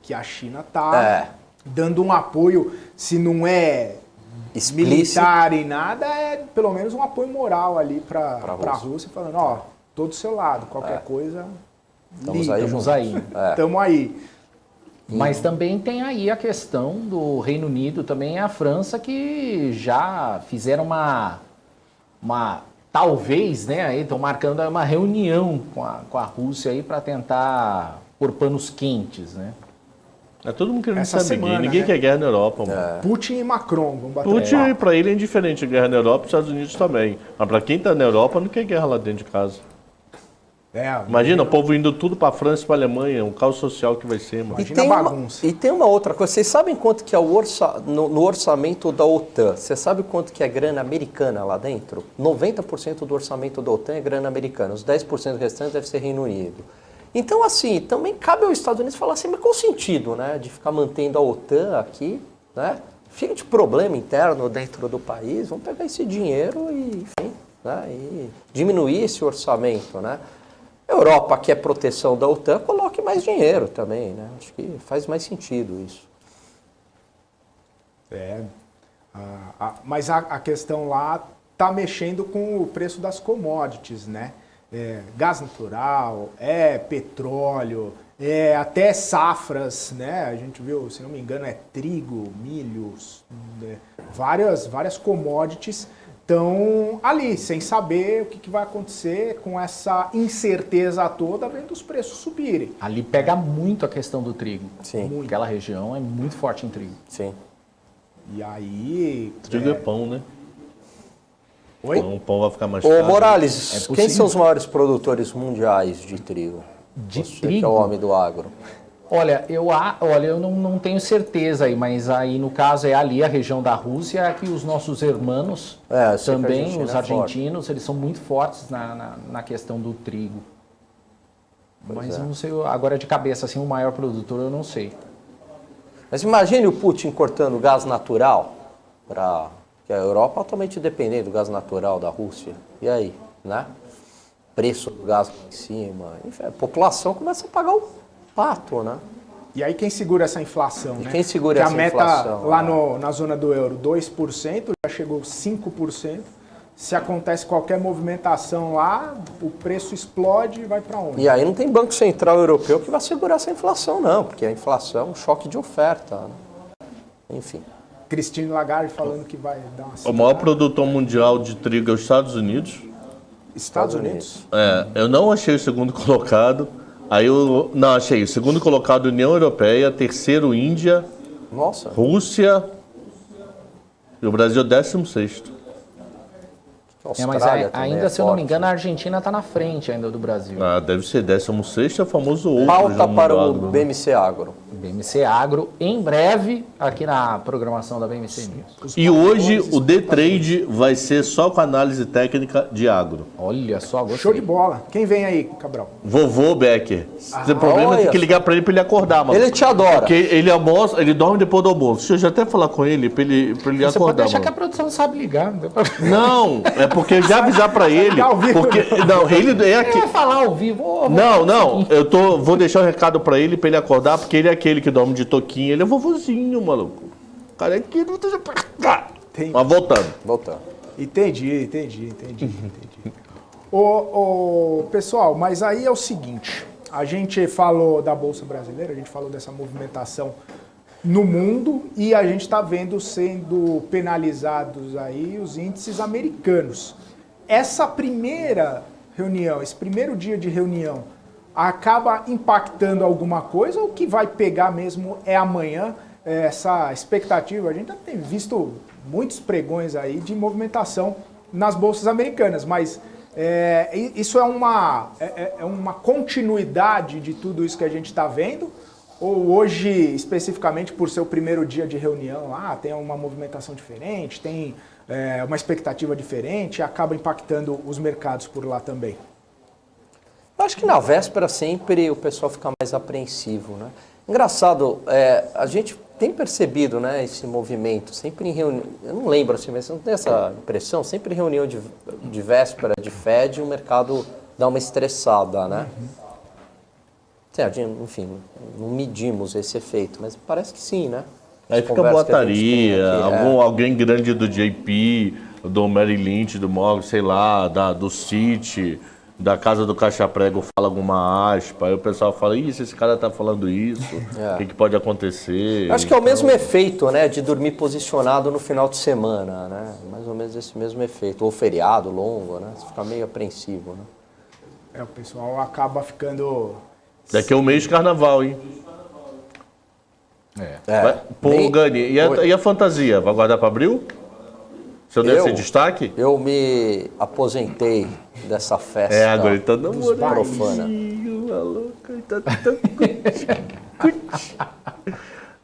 Que a China tá dando um apoio, se não é militar e nada, é pelo menos um apoio moral ali para a Rússia, falando, tô do seu lado, qualquer coisa, Estamos aí. Estamos aí. Mas também tem aí a questão do Reino Unido, também a França, que já fizeram uma talvez, né, aí estão marcando uma reunião com a Rússia aí para tentar pôr panos quentes, né? É todo mundo querendo Essa saber. semana, Ninguém né? quer guerra na Europa, mano. Putin e Macron vão bater Putin, papo. pra ele é indiferente a guerra na Europa e Estados Unidos também. Mas pra quem tá na Europa, não quer guerra lá dentro de casa. Imagina o povo indo tudo pra França e pra Alemanha, um caos social que vai ser, mano. Imagina a bagunça. E tem uma outra coisa, vocês sabem quanto que é no orçamento da OTAN? Você sabe quanto que é grana americana lá dentro? 90% do orçamento da OTAN é grana americana, os 10% restantes deve ser Reino Unido. Então, assim, também cabe aos Estados Unidos falar assim, mas qual o sentido, né, de ficar mantendo a OTAN aqui, né? Fica de problema interno dentro do país, vamos pegar esse dinheiro e, enfim, né, e diminuir esse orçamento, né? A Europa quer proteção da OTAN, coloque mais dinheiro também, né? Acho que faz mais sentido isso. Mas a questão lá está mexendo com o preço das commodities, né? Gás natural, petróleo, até safras, né? A gente viu, se não me engano, trigo, milho, várias commodities estão ali, sem saber o que vai acontecer, com essa incerteza toda, vendo os preços subirem. Ali pega muito a questão do trigo. Sim. Muito. Aquela região é muito forte em trigo. Sim. E aí... Trigo é pão, né? Oi? O pão vai ficar mais Ô, caro. Morales, quem são os maiores produtores mundiais de trigo? De Você trigo? que é o homem do agro. Olha, eu não tenho certeza aí, mas aí no caso é ali a região da Rússia, que os nossos irmãos, eu sei que a também Argentina os é argentinos, eles são muito fortes na questão do trigo. Mas eu não sei, agora de cabeça, assim, o maior produtor eu não sei. Mas imagine o Putin cortando gás natural, que a Europa é altamente dependente do gás natural da Rússia. E aí, né? Preço do gás lá em cima. Enfim, a população começa a pagar o pato, né? E aí quem segura essa inflação, né? Quem segura que essa inflação? A meta lá na zona do euro, 2%, já chegou 5%. Se acontece qualquer movimentação lá, o preço explode e vai para onde? E aí não tem Banco Central Europeu que vai segurar essa inflação, não, porque a inflação é um choque de oferta. Né? Enfim. Christine Lagarde falando que vai dar uma... O maior produtor mundial de trigo é os Estados Unidos. Estados Unidos. Eu não achei o segundo colocado. Não, achei. O segundo colocado, União Europeia. Terceiro, Índia. Nossa. Rússia. E o Brasil, 16º. Mas ainda, se eu não me engano, a Argentina está na frente ainda do Brasil. Deve ser 16º, é o famoso ouro. Pauta para o BMC Agro. BMC Agro, em breve, aqui na programação da BMC News. E hoje o D-Trade vai ser só com análise técnica de agro. Olha só, gostei. Show de bola. Quem vem aí, Cabral? Vovô Becker. Se tem problema, tem que ligar para ele acordar, mano. Ele te adora. Porque ele almoça, ele dorme depois do almoço. Deixa eu já até falar com ele, pra ele Você acordar, pode deixar mano. que a produção sabe ligar. Não, é porque já avisar pra ele. Ao vivo. Porque, não, ele é aqui. Vai falar ao vivo. Não, vou deixar o recado pra ele acordar, porque ele é aquele que dorme de toquinho. Ele é vovozinho, maluco. O cara é aqui, não deixa pra cá. Mas voltando. Entendi. Pessoal, mas aí é o seguinte, a gente falou da Bolsa Brasileira, a gente falou dessa movimentação no mundo e a gente está vendo sendo penalizados aí os índices americanos. Essa primeira reunião, esse primeiro dia de reunião, acaba impactando alguma coisa ou o que vai pegar mesmo é amanhã? Essa expectativa, a gente já tem visto muitos pregões aí de movimentação nas bolsas americanas, mas isso é uma continuidade de tudo isso que a gente está vendo? Ou hoje, especificamente por ser o primeiro dia de reunião lá, tem uma movimentação diferente, tem uma expectativa diferente e acaba impactando os mercados por lá também? Eu acho que na véspera sempre o pessoal fica mais apreensivo, né? Engraçado, a gente tem percebido, né, esse movimento, sempre em reunião, eu não lembro assim, mas não tem essa impressão, sempre em reunião de véspera de Fed, o mercado dá uma estressada, né? Enfim, não medimos esse efeito, mas parece que sim, né? Aí fica boataria, alguém grande do JP, do Merrill Lynch, do Morgan, sei lá, do Citi, da Casa do Caixa Prego fala alguma aspa, aí o pessoal fala, se esse cara tá falando isso, o que pode acontecer? Acho que é o mesmo efeito, né, de dormir posicionado no final de semana, né? Mais ou menos esse mesmo efeito, ou feriado longo, né? Você fica meio apreensivo, né? O pessoal acaba ficando... Daqui a um mês de carnaval, hein? Gani, e a fantasia? Vai guardar para abril? Se eu der esse destaque? Eu me aposentei dessa festa. Agora ele tá namorando. Profana.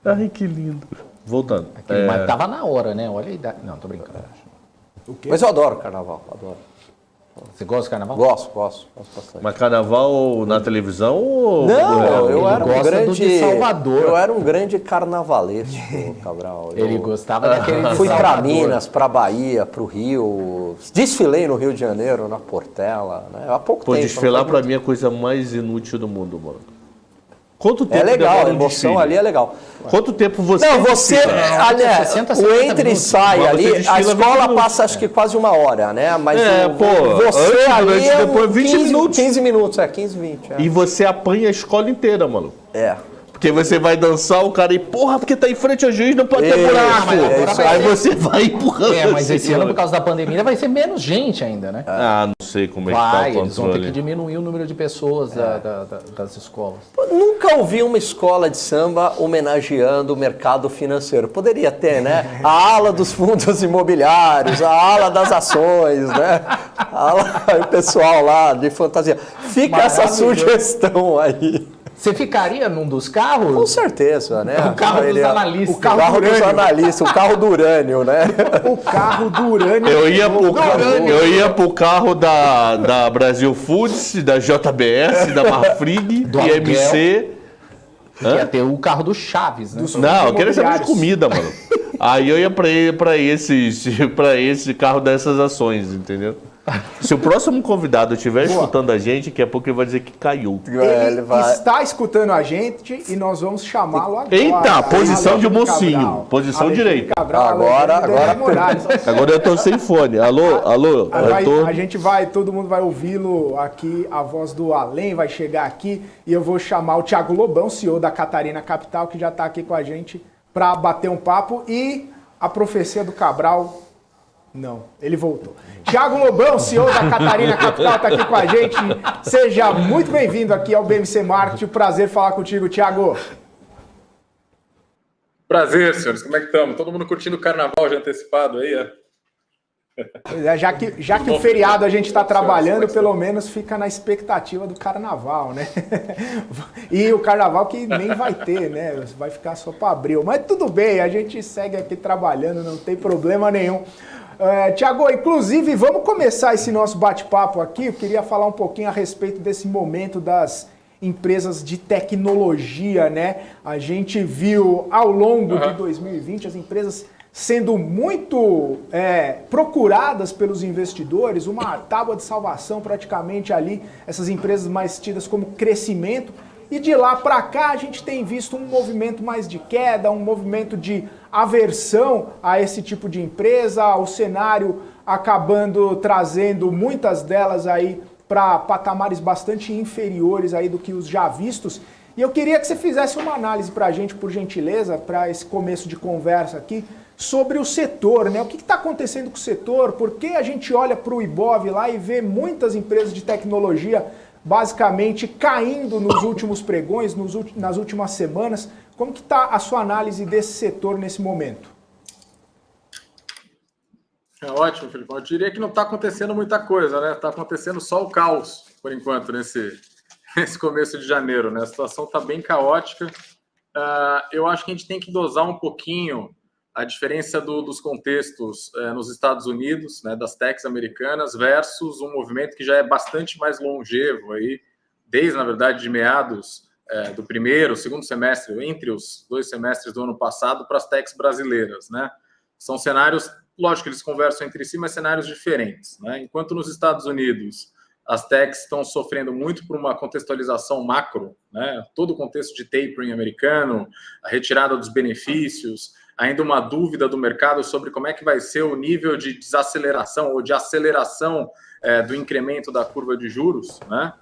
Ai, que lindo. Voltando. Mas tava na hora, né? Olha a idade. Não, tô brincando. Mas eu adoro carnaval, adoro. Você gosta de carnaval? Gosto bastante. Mas carnaval na televisão ou... Não, eu era um grande... de Salvador. Eu era um grande carnavalesco, Cabral. Ele gostava daquele... Fui para Minas, para Bahia, para o Rio. Desfilei no Rio de Janeiro, na Portela, né? Há pouco tempo. Desfilar para mim é a coisa mais inútil do mundo, mano. Quanto tempo legal, a emoção ali é legal. Quanto tempo você... Não, você... Aliás, o entre e sai ali, a escola passa acho que quase uma hora, né? Mas você antes, ali durante, depois 20 minutos. 15 minutos, 15, 20. E você apanha a escola inteira, mano. Porque você vai dançar, o cara porque tá em frente ao juiz, não pode ter buraco. Aí você vai empurrando. Mas esse ano, por causa da pandemia, vai ser menos gente ainda, né? Não sei como é que tá o controle. Eles vão ter que diminuir o número de pessoas das escolas. Nunca ouvi uma escola de samba homenageando o mercado financeiro. Poderia ter, né? A ala dos fundos imobiliários, a ala das ações, né? O pessoal lá de fantasia. Fica essa sugestão aí. Você ficaria num dos carros? Com certeza, né? O carro dos analistas. O carro dos analistas, o carro do urânio, né? O carro do urânio. Eu ia pro carro da Brasil Foods, da JBS, da Marfrig, do IMC. Ia ter o carro do Chaves, né? Não, eu queria saber de comida, mano. Aí eu ia pra esse carro dessas ações, entendeu? Se o próximo convidado estiver escutando a gente, daqui a pouco ele vai dizer que caiu. Ele está escutando a gente e nós vamos chamá-lo agora. Eita, posição de mocinho. Cabral. Posição Alexandre direita. Cabral, Agora- Alexandre Moraes. Agora eu tô sem fone. Alô, A gente vai, todo mundo vai ouvi-lo aqui, a voz do além vai chegar aqui e eu vou chamar o Thiago Lobão, CEO da Catarina Capital, que já está aqui com a gente para bater um papo, e a profecia do Cabral, não, ele voltou. Thiago Lobão, CEO da Catarina Capital, está aqui com a gente. Seja muito bem-vindo aqui ao BMC Marketing. Prazer falar contigo, Thiago. Prazer, senhores. Como é que estamos? Todo mundo curtindo o carnaval já antecipado aí, é? Pois é, já que o feriado a gente está trabalhando, pelo menos fica na expectativa do carnaval, né? E o carnaval que nem vai ter, né? Vai ficar só para abril. Mas tudo bem, a gente segue aqui trabalhando, não tem problema nenhum. Thiago, inclusive, vamos começar esse nosso bate-papo aqui. Eu queria falar um pouquinho a respeito desse momento das empresas de tecnologia, né? A gente viu ao longo de 2020 as empresas sendo muito procuradas pelos investidores, uma tábua de salvação praticamente ali, essas empresas mais tidas como crescimento. E de lá para cá a gente tem visto um movimento mais de queda, um movimento de aversão a esse tipo de empresa, o cenário acabando trazendo muitas delas aí para patamares bastante inferiores aí do que os já vistos. E eu queria que você fizesse uma análise para a gente, por gentileza, para esse começo de conversa aqui, sobre o setor, né? O que está acontecendo com o setor? Por que a gente olha para o Ibov lá e vê muitas empresas de tecnologia basicamente caindo nos últimos pregões, nas últimas semanas? Como que está a sua análise desse setor nesse momento? É ótimo, Felipe. Eu diria que não está acontecendo muita coisa, né? Está acontecendo só o caos, por enquanto, nesse começo de janeiro, né? A situação está bem caótica. Eu acho que a gente tem que dosar um pouquinho a diferença dos contextos nos Estados Unidos, né, das techs americanas, versus um movimento que já é bastante mais longevo, aí, desde, na verdade, de meados do segundo semestre, entre os 2 semestres do ano passado, para as techs brasileiras, né? São cenários, lógico que eles conversam entre si, mas cenários diferentes, né? Enquanto nos Estados Unidos as techs estão sofrendo muito por uma contextualização macro, né? Todo o contexto de tapering americano, a retirada dos benefícios, ainda uma dúvida do mercado sobre como é que vai ser o nível de desaceleração ou de aceleração do incremento da curva de juros, né?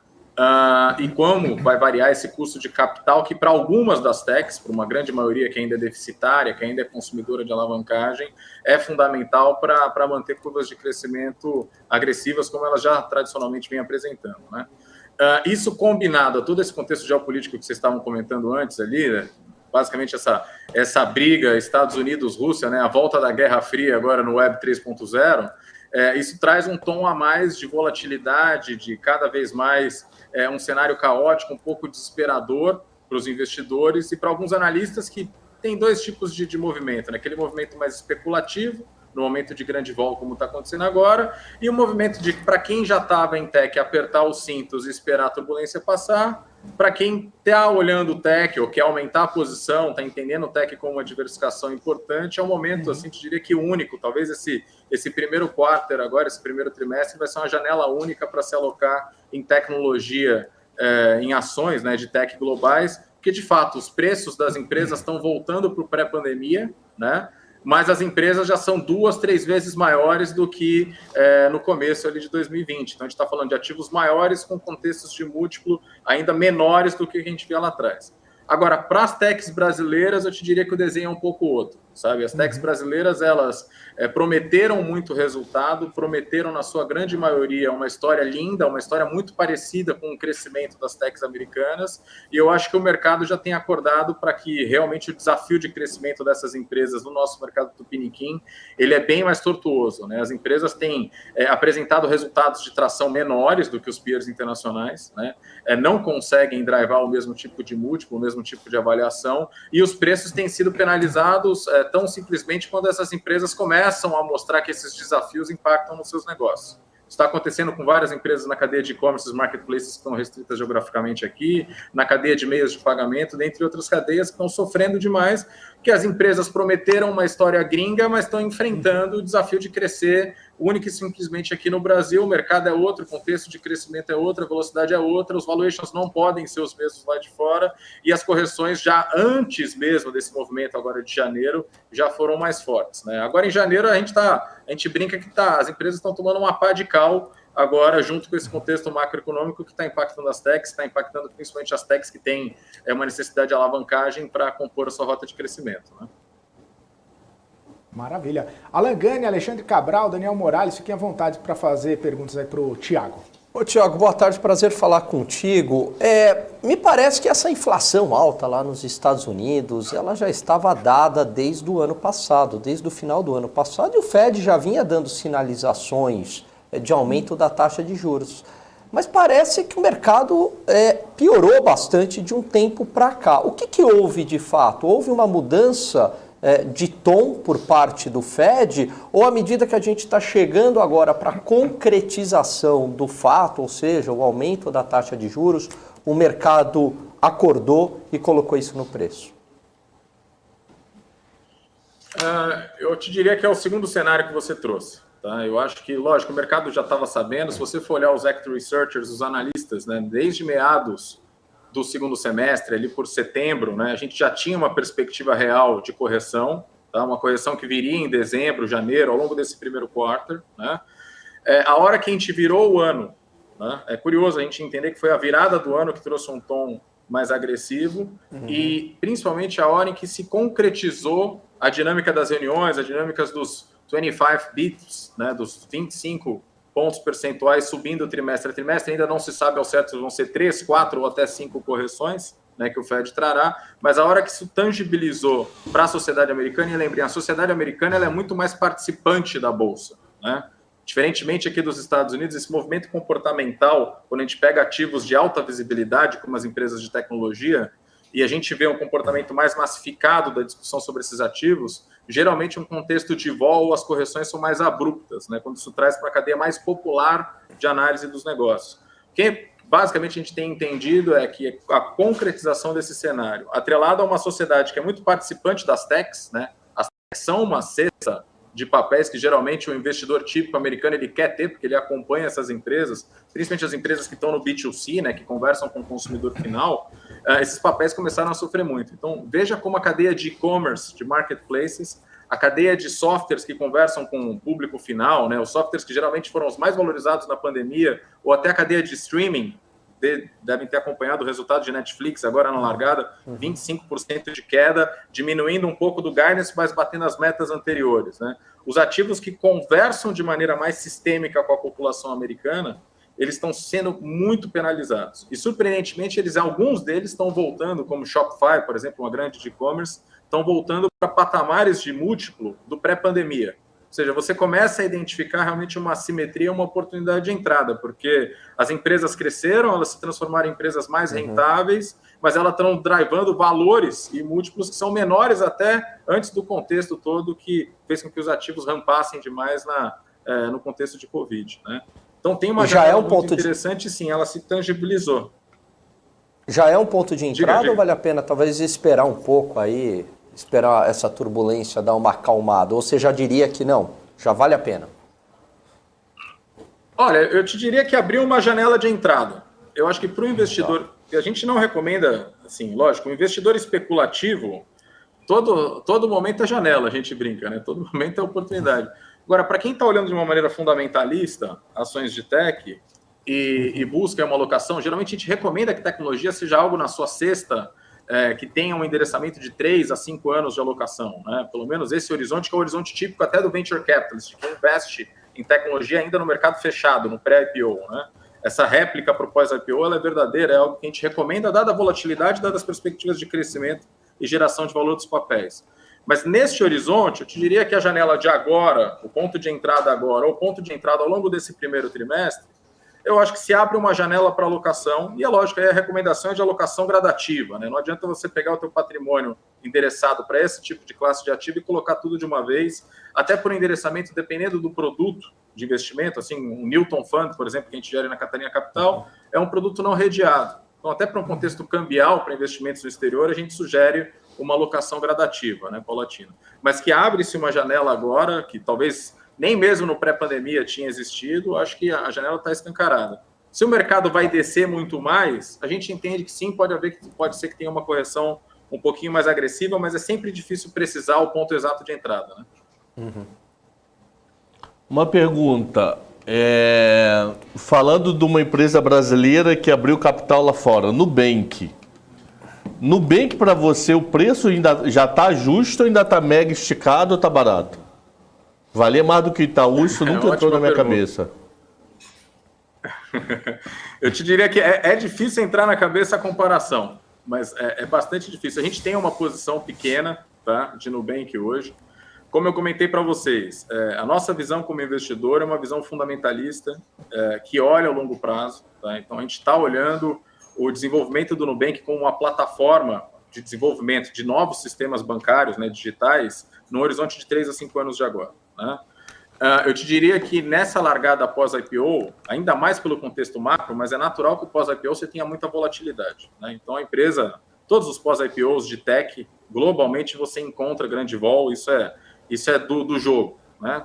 E como vai variar esse custo de capital que para algumas das techs, para uma grande maioria que ainda é deficitária, que ainda é consumidora de alavancagem, é fundamental para manter curvas de crescimento agressivas como elas já tradicionalmente vêm apresentando, né? Isso combinado a todo esse contexto geopolítico que vocês estavam comentando antes ali, né? Basicamente essa briga Estados Unidos-Rússia, né, a volta da Guerra Fria agora no Web 3.0, isso traz um tom a mais de volatilidade, de cada vez mais um cenário caótico, um pouco desesperador para os investidores e para alguns analistas que têm 2 tipos de movimento, né? Aquele movimento mais especulativo, no momento de grande vol, como está acontecendo agora, e o movimento de, para quem já estava em tech, apertar os cintos e esperar a turbulência passar, para quem está olhando o tech ou quer aumentar a posição, está entendendo o tech como uma diversificação importante, é um momento, assim, eu diria que único, talvez esse primeiro quarter agora, esse primeiro trimestre, vai ser uma janela única para se alocar em tecnologia, em ações, né, de tech globais, porque, de fato, os preços das empresas estão voltando para o pré-pandemia, né? Mas as empresas já são 2, 3 vezes maiores do que no começo ali de 2020. Então, a gente está falando de ativos maiores com contextos de múltiplo ainda menores do que a gente via lá atrás. Agora, para as techs brasileiras, eu te diria que o desenho é um pouco outro, sabe? As techs brasileiras, elas prometeram muito resultado, prometeram, na sua grande maioria, uma história linda, uma história muito parecida com o crescimento das techs americanas, e eu acho que o mercado já tem acordado para que realmente o desafio de crescimento dessas empresas no nosso mercado tupiniquim, ele é bem mais tortuoso, né? As empresas têm apresentado resultados de tração menores do que os peers internacionais, né? Não conseguem drivar o mesmo tipo de múltiplo, o mesmo tipo de avaliação, e os preços têm sido penalizados tão simplesmente quando essas empresas começam a mostrar que esses desafios impactam nos seus negócios. Está acontecendo com várias empresas na cadeia de e-commerce, marketplaces que estão restritas geograficamente aqui, na cadeia de meios de pagamento, dentre outras cadeias que estão sofrendo demais, que as empresas prometeram uma história gringa, mas estão enfrentando o desafio de crescer única e simplesmente aqui no Brasil. O mercado é outro, o contexto de crescimento é outro, a velocidade é outra, os valuations não podem ser os mesmos lá de fora, e as correções já antes mesmo desse movimento agora de janeiro já foram mais fortes, né? Agora em janeiro a gente brinca que as empresas estão tomando uma pá de cal agora, junto com esse contexto macroeconômico que está impactando as techs, está impactando principalmente as techs que têm uma necessidade de alavancagem para compor a sua rota de crescimento, né? Maravilha. Alan Gani, Alexandre Cabral, Daniel Morales, fiquem à vontade para fazer perguntas aí para o Thiago. Ô, Thiago, boa tarde, prazer falar contigo. Me parece que essa inflação alta lá nos Estados Unidos, ela já estava dada desde o ano passado, desde o final do ano passado, e o Fed já vinha dando sinalizações de aumento da taxa de juros. Mas parece que o mercado piorou bastante de um tempo para cá. O que houve de fato? Houve uma mudança de tom por parte do Fed, ou à medida que a gente está chegando agora para a concretização do fato, ou seja, o aumento da taxa de juros, o mercado acordou e colocou isso no preço? Eu te diria que é o segundo cenário que você trouxe. Tá? Eu acho que, lógico, o mercado já estava sabendo. Se você for olhar os Active Researchers, os analistas, né, desde meados do segundo semestre, ali por setembro, né, a gente já tinha uma perspectiva real de correção, tá? Uma correção que viria em dezembro, janeiro, ao longo desse primeiro quarter. Né? A hora que a gente virou o ano, né, é curioso a gente entender que foi a virada do ano que trouxe um tom mais agressivo, e principalmente a hora em que se concretizou a dinâmica das reuniões, as dinâmicas dos 25 bits, né, dos 25 pontos percentuais subindo trimestre a trimestre. Ainda não se sabe ao certo se vão ser 3, 4 ou até 5 correções, né, que o Fed trará, mas a hora que isso tangibilizou para a sociedade americana, e lembrem, a sociedade americana ela é muito mais participante da Bolsa, né? Diferentemente aqui dos Estados Unidos, esse movimento comportamental, quando a gente pega ativos de alta visibilidade, como as empresas de tecnologia, e a gente vê um comportamento mais massificado da discussão sobre esses ativos, geralmente um contexto de vol, as correções são mais abruptas, né? Quando isso traz para a cadeia mais popular de análise dos negócios. O que basicamente a gente tem entendido é que a concretização desse cenário, atrelado a uma sociedade que é muito participante das techs, né? As techs são uma cesta de papéis que geralmente o investidor típico americano ele quer ter, porque ele acompanha essas empresas, principalmente as empresas que estão no B2C, né, que conversam com o consumidor final, esses papéis começaram a sofrer muito. Então, veja como a cadeia de e-commerce, de marketplaces, a cadeia de softwares que conversam com o público final, né, os softwares que geralmente foram os mais valorizados na pandemia, ou até a cadeia de streaming, devem ter acompanhado o resultado de Netflix agora na largada, 25% de queda, diminuindo um pouco do guidance, mas batendo as metas anteriores, né? Os ativos que conversam de maneira mais sistêmica com a população americana, eles estão sendo muito penalizados. E, surpreendentemente, alguns deles estão voltando, como Shopify, por exemplo, uma grande de e-commerce, estão voltando para patamares de múltiplo do pré-pandemia. Ou seja, você começa a identificar realmente uma assimetria, uma oportunidade de entrada, porque as empresas cresceram, elas se transformaram em empresas mais rentáveis, mas elas estão drivando valores e múltiplos que são menores até antes do contexto todo que fez com que os ativos rampassem demais no contexto de Covid, né? Então tem uma janela muito interessante, sim, ela se tangibilizou. Já é um ponto de entrada diga. Ou vale a pena talvez esperar um pouco aí, esperar essa turbulência dar uma acalmada? Ou você já diria que não, já vale a pena? Olha, eu te diria que abriu uma janela de entrada. Eu acho que para o investidor, a gente não recomenda, assim, lógico, o investidor especulativo, todo momento é janela, a gente brinca, né? Todo momento é oportunidade. Agora, para quem está olhando de uma maneira fundamentalista, ações de tech, e busca uma alocação, geralmente a gente recomenda que tecnologia seja algo na sua cesta, que tenha um endereçamento de 3 a 5 anos de alocação, né? Pelo menos esse horizonte, que é o horizonte típico até do Venture Capitalist, que investe em tecnologia ainda no mercado fechado, no pré-IPO, né? Essa réplica para o pós-IPO, ela é verdadeira, é algo que a gente recomenda, dada a volatilidade, dadas as perspectivas de crescimento e geração de valor dos papéis. Mas neste horizonte, eu te diria que a janela de agora, o ponto de entrada agora, ou o ponto de entrada ao longo desse primeiro trimestre, eu acho que se abre uma janela para alocação, e é lógico, aí a recomendação é de alocação gradativa, né? Não adianta você pegar o teu patrimônio endereçado para esse tipo de classe de ativo e colocar tudo de uma vez, até por endereçamento, dependendo do produto de investimento, assim, um Newton Fund, por exemplo, que a gente gera na Catarina Capital, é um produto não redeado. Então, até para um contexto cambial, para investimentos no exterior, a gente sugere uma alocação gradativa, né, paulatina. Mas que abre-se uma janela agora, que talvez nem mesmo no pré-pandemia tinha existido, acho que a janela está escancarada. Se o mercado vai descer muito mais, a gente entende que sim, pode ser que tenha uma correção um pouquinho mais agressiva, mas é sempre difícil precisar o ponto exato de entrada, né? Uhum. Uma pergunta, falando de uma empresa brasileira que abriu capital lá fora, Nubank. Nubank, para você, o preço ainda já está justo ou ainda está mega esticado ou está barato? Valia mais do que Itaú, isso nunca entrou na minha cabeça. Eu te diria que é difícil entrar na cabeça a comparação, mas é bastante difícil. A gente tem uma posição pequena, tá, de Nubank hoje. Como eu comentei para vocês, a nossa visão como investidor é uma visão fundamentalista, que olha ao longo prazo. Tá? Então, a gente está olhando o desenvolvimento do Nubank como uma plataforma de desenvolvimento de novos sistemas bancários, né, digitais, no horizonte de 3 a 5 anos de agora. Né? Eu te diria que nessa largada pós-IPO, ainda mais pelo contexto macro, mas é natural que o pós-IPO você tenha muita volatilidade. Né? Então, a empresa, todos os pós-IPOs de tech, globalmente você encontra grande vol, isso é do jogo. Né?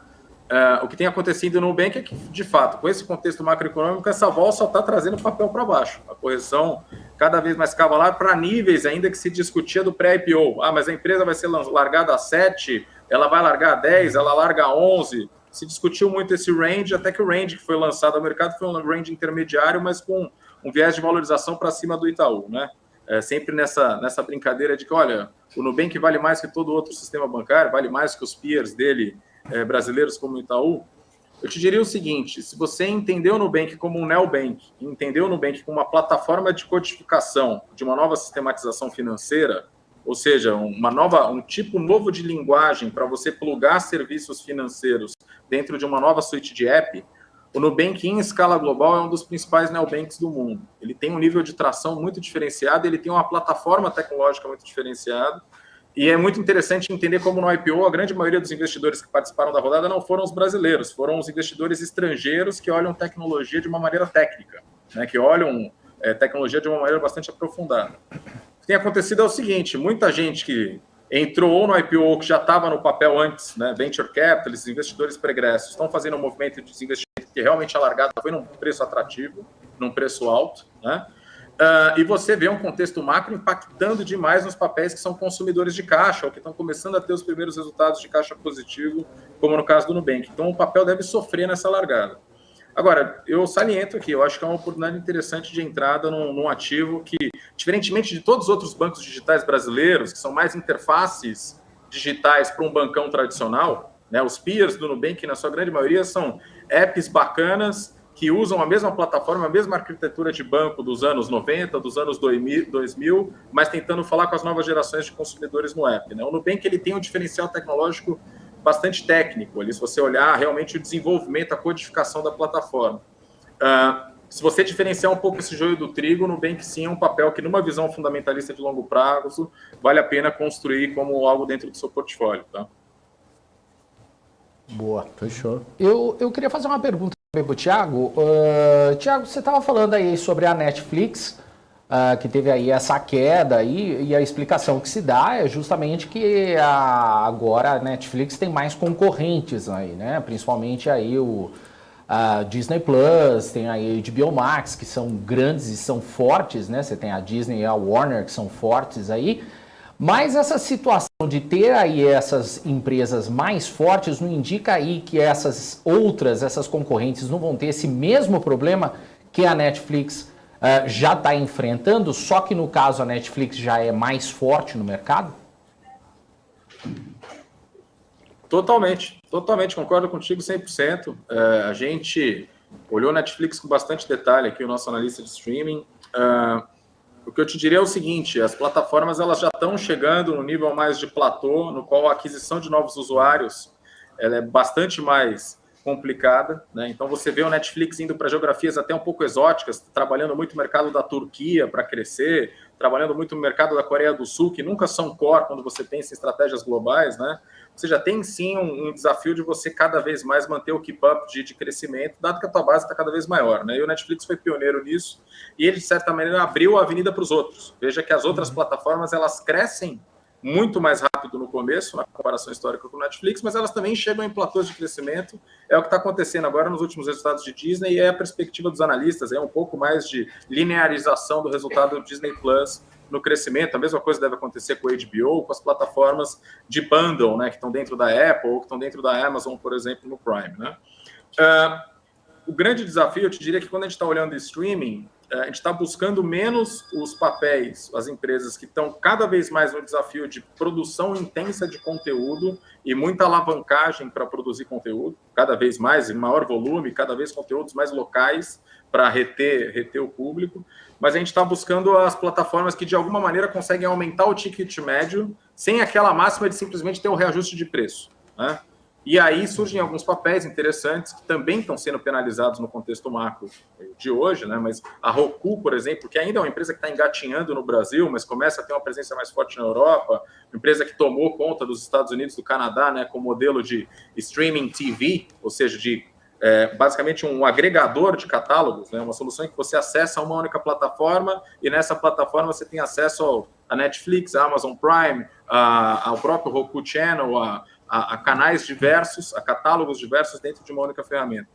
O que tem acontecido no Nubank é que, de fato, com esse contexto macroeconômico, essa vol só está trazendo papel para baixo. A correção cada vez mais cavalar para níveis ainda que se discutia do pré-IPO. Mas a empresa vai ser largada a 7, ela vai largar a 10, ela larga a 11. Se discutiu muito esse range, até que o range que foi lançado ao mercado foi um range intermediário, mas com um viés de valorização para cima do Itaú, né? Sempre nessa brincadeira de que, olha, o Nubank vale mais que todo outro sistema bancário, vale mais que os peers dele, brasileiros como o Itaú. Eu te diria o seguinte, se você entendeu o Nubank como um neobank, entendeu o Nubank como uma plataforma de codificação de uma nova sistematização financeira, ou seja, um tipo novo de linguagem para você plugar serviços financeiros dentro de uma nova suite de app, o Nubank, em escala global, é um dos principais neobanks do mundo. Ele tem um nível de tração muito diferenciado, ele tem uma plataforma tecnológica muito diferenciada, e é muito interessante entender como no IPO a grande maioria dos investidores que participaram da rodada não foram os brasileiros, foram os investidores estrangeiros que olham tecnologia de uma maneira técnica, né, que olham tecnologia de uma maneira bastante aprofundada. O que tem acontecido é o seguinte, muita gente que entrou ou no IPO ou que já estava no papel antes, né, venture capital, esses investidores pregressos, estão fazendo um movimento de desinvestimento que realmente a largada foi num preço atrativo, num preço alto, né? E você vê um contexto macro impactando demais nos papéis que são consumidores de caixa, ou que estão começando a ter os primeiros resultados de caixa positivo, como no caso do Nubank. Então, o papel deve sofrer nessa largada. Agora, eu saliento aqui, eu acho que é uma oportunidade interessante de entrada num ativo que, diferentemente de todos os outros bancos digitais brasileiros, que são mais interfaces digitais para um bancão tradicional, né, os peers do Nubank, na sua grande maioria, são apps bacanas, que usam a mesma plataforma, a mesma arquitetura de banco dos anos 90, dos anos 2000, mas tentando falar com as novas gerações de consumidores no app. Né? O Nubank ele tem um diferencial tecnológico bastante técnico, ali, se você olhar realmente o desenvolvimento, a codificação da plataforma. Se você diferenciar um pouco esse joio do trigo, o Nubank sim é um papel que, numa visão fundamentalista de longo prazo, vale a pena construir como algo dentro do seu portfólio. Tá? Boa. Fechou. Eu queria fazer uma pergunta para o Thiago. Thiago, você estava falando aí sobre a Netflix, que teve aí essa queda aí, e a explicação que se dá é justamente que agora a Netflix tem mais concorrentes aí, né? Principalmente aí a Disney Plus, tem aí a HBO Max, que são grandes e são fortes, né? Você tem a Disney e a Warner, que são fortes aí. Mas essa situação de ter aí essas empresas mais fortes não indica aí que essas concorrentes não vão ter esse mesmo problema que a Netflix já está enfrentando, só que no caso a Netflix já é mais forte no mercado? Totalmente, concordo contigo 100%. A gente olhou a Netflix com bastante detalhe aqui, o nosso analista de streaming. O que eu te diria é o seguinte, as plataformas elas já estão chegando no nível mais de platô, no qual a aquisição de novos usuários ela é bastante mais complicada, né? Então você vê o Netflix indo para geografias até um pouco exóticas, trabalhando muito no mercado da Turquia para crescer, trabalhando muito no mercado da Coreia do Sul, que nunca são core quando você pensa em estratégias globais, né? Você já tem sim um desafio de você cada vez mais manter o keep-up de crescimento, dado que a tua base está cada vez maior, né? E o Netflix foi pioneiro nisso, e ele, de certa maneira, abriu a avenida para os outros. Veja que as outras plataformas, elas crescem muito mais rápido no começo, na comparação histórica com o Netflix, mas elas também chegam em platôs de crescimento. É o que está acontecendo agora nos últimos resultados de Disney, e é a perspectiva dos analistas, é um pouco mais de linearização do resultado do Disney Plus no crescimento. A mesma coisa deve acontecer com o HBO, com as plataformas de bundle, né, que estão dentro da Apple ou que estão dentro da Amazon, por exemplo, no Prime, né? O grande desafio, eu te diria que quando a gente está olhando streaming, a gente está buscando menos os papéis, as empresas que estão cada vez mais no desafio de produção intensa de conteúdo e muita alavancagem para produzir conteúdo, cada vez mais, em maior volume, cada vez conteúdos mais locais para reter o público, mas a gente está buscando as plataformas que de alguma maneira conseguem aumentar o ticket médio sem aquela máxima de simplesmente ter um reajuste de preço, né? E aí surgem alguns papéis interessantes que também estão sendo penalizados no contexto macro de hoje, né? Mas a Roku, por exemplo, que ainda é uma empresa que está engatinhando no Brasil, mas começa a ter uma presença mais forte na Europa, uma empresa que tomou conta dos Estados Unidos e do Canadá, né, com modelo de streaming TV, ou seja, de basicamente um agregador de catálogos, né, uma solução em que você acessa uma única plataforma e nessa plataforma você tem acesso a Netflix, a Amazon Prime, ao próprio Roku Channel, a canais diversos, a catálogos diversos dentro de uma única ferramenta.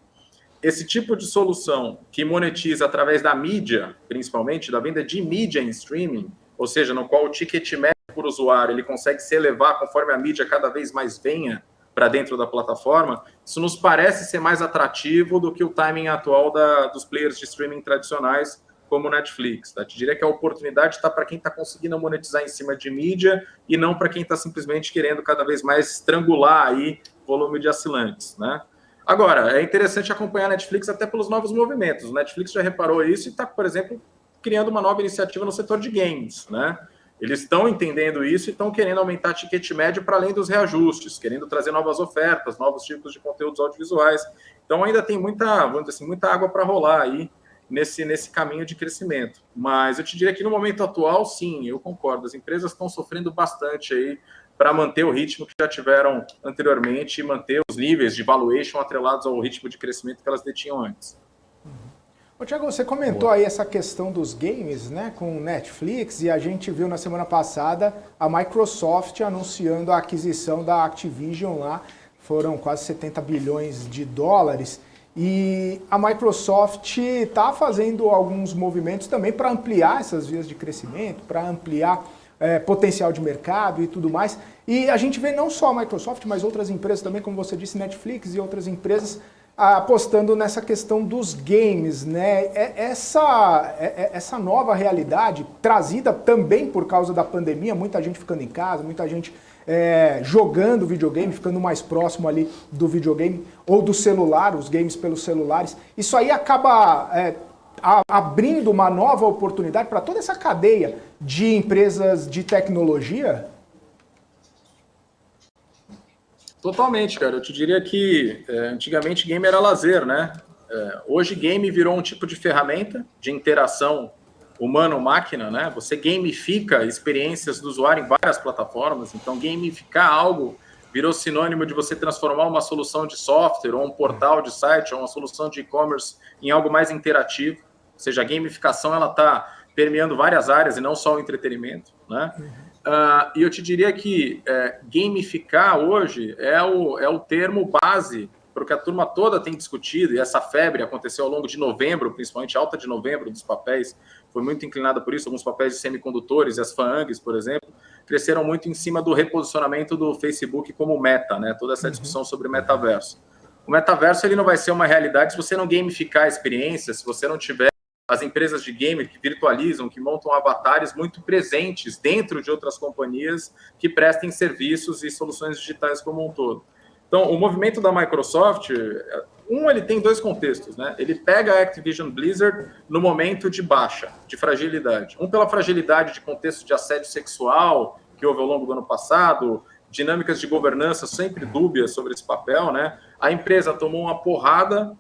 Esse tipo de solução que monetiza através da mídia, principalmente, da venda de mídia em streaming, ou seja, no qual o ticket médio por usuário ele consegue se elevar conforme a mídia cada vez mais venha para dentro da plataforma, isso nos parece ser mais atrativo do que o timing atual dos players de streaming tradicionais, como o Netflix. Tá? Te diria que a oportunidade está para quem está conseguindo monetizar em cima de mídia e não para quem está simplesmente querendo cada vez mais estrangular aí o volume de assinantes, né? Agora, é interessante acompanhar a Netflix até pelos novos movimentos. O Netflix já reparou isso e está, por exemplo, criando uma nova iniciativa no setor de games, né? Eles estão entendendo isso e estão querendo aumentar ticket médio para além dos reajustes, querendo trazer novas ofertas, novos tipos de conteúdos audiovisuais. Então ainda tem muita, vamos dizer assim, muita água para rolar aí nesse caminho de crescimento. Mas eu te diria que no momento atual, sim, eu concordo. As empresas estão sofrendo bastante aí para manter o ritmo que já tiveram anteriormente e manter os níveis de valuation atrelados ao ritmo de crescimento que elas detinham antes. Ô, Thiago, você comentou aí essa questão dos games, né, com Netflix, e a gente viu na semana passada a Microsoft anunciando a aquisição da Activision lá, foram quase 70 bilhões de dólares, e a Microsoft está fazendo alguns movimentos também para ampliar essas vias de crescimento, para ampliar potencial de mercado e tudo mais. E a gente vê não só a Microsoft, mas outras empresas também, como você disse, Netflix e outras empresas apostando nessa questão dos games, né? Essa nova realidade, trazida também por causa da pandemia, muita gente ficando em casa, muita gente jogando videogame, ficando mais próximo ali do videogame ou do celular, os games pelos celulares. Isso aí acaba abrindo uma nova oportunidade para toda essa cadeia de empresas de tecnologia? Totalmente, cara. Eu te diria que antigamente game era lazer, né? Hoje game virou um tipo de ferramenta de interação humano-máquina, né? Você gamifica experiências do usuário em várias plataformas. Então, gamificar algo virou sinônimo de você transformar uma solução de software ou um portal de site ou uma solução de e-commerce em algo mais interativo. Ou seja, a gamificação ela está permeando várias áreas e não só o entretenimento, né? E eu te diria que gamificar hoje é o termo base para o que a turma toda tem discutido, e essa febre aconteceu ao longo de novembro, principalmente alta de novembro dos papéis, foi muito inclinada por isso, alguns papéis de semicondutores e as FAANGs, por exemplo, cresceram muito em cima do reposicionamento do Facebook como meta, né? Toda essa discussão sobre metaverso. O metaverso ele não vai ser uma realidade se você não gamificar a experiência, se você não tiver as empresas de game que virtualizam, que montam avatares muito presentes dentro de outras companhias que prestem serviços e soluções digitais como um todo. Então, o movimento da Microsoft, ele tem dois contextos, né? Ele pega a Activision Blizzard no momento de baixa, de fragilidade. Pela fragilidade de contexto de assédio sexual que houve ao longo do ano passado, dinâmicas de governança sempre dúbias sobre esse papel, né? A empresa tomou uma porrada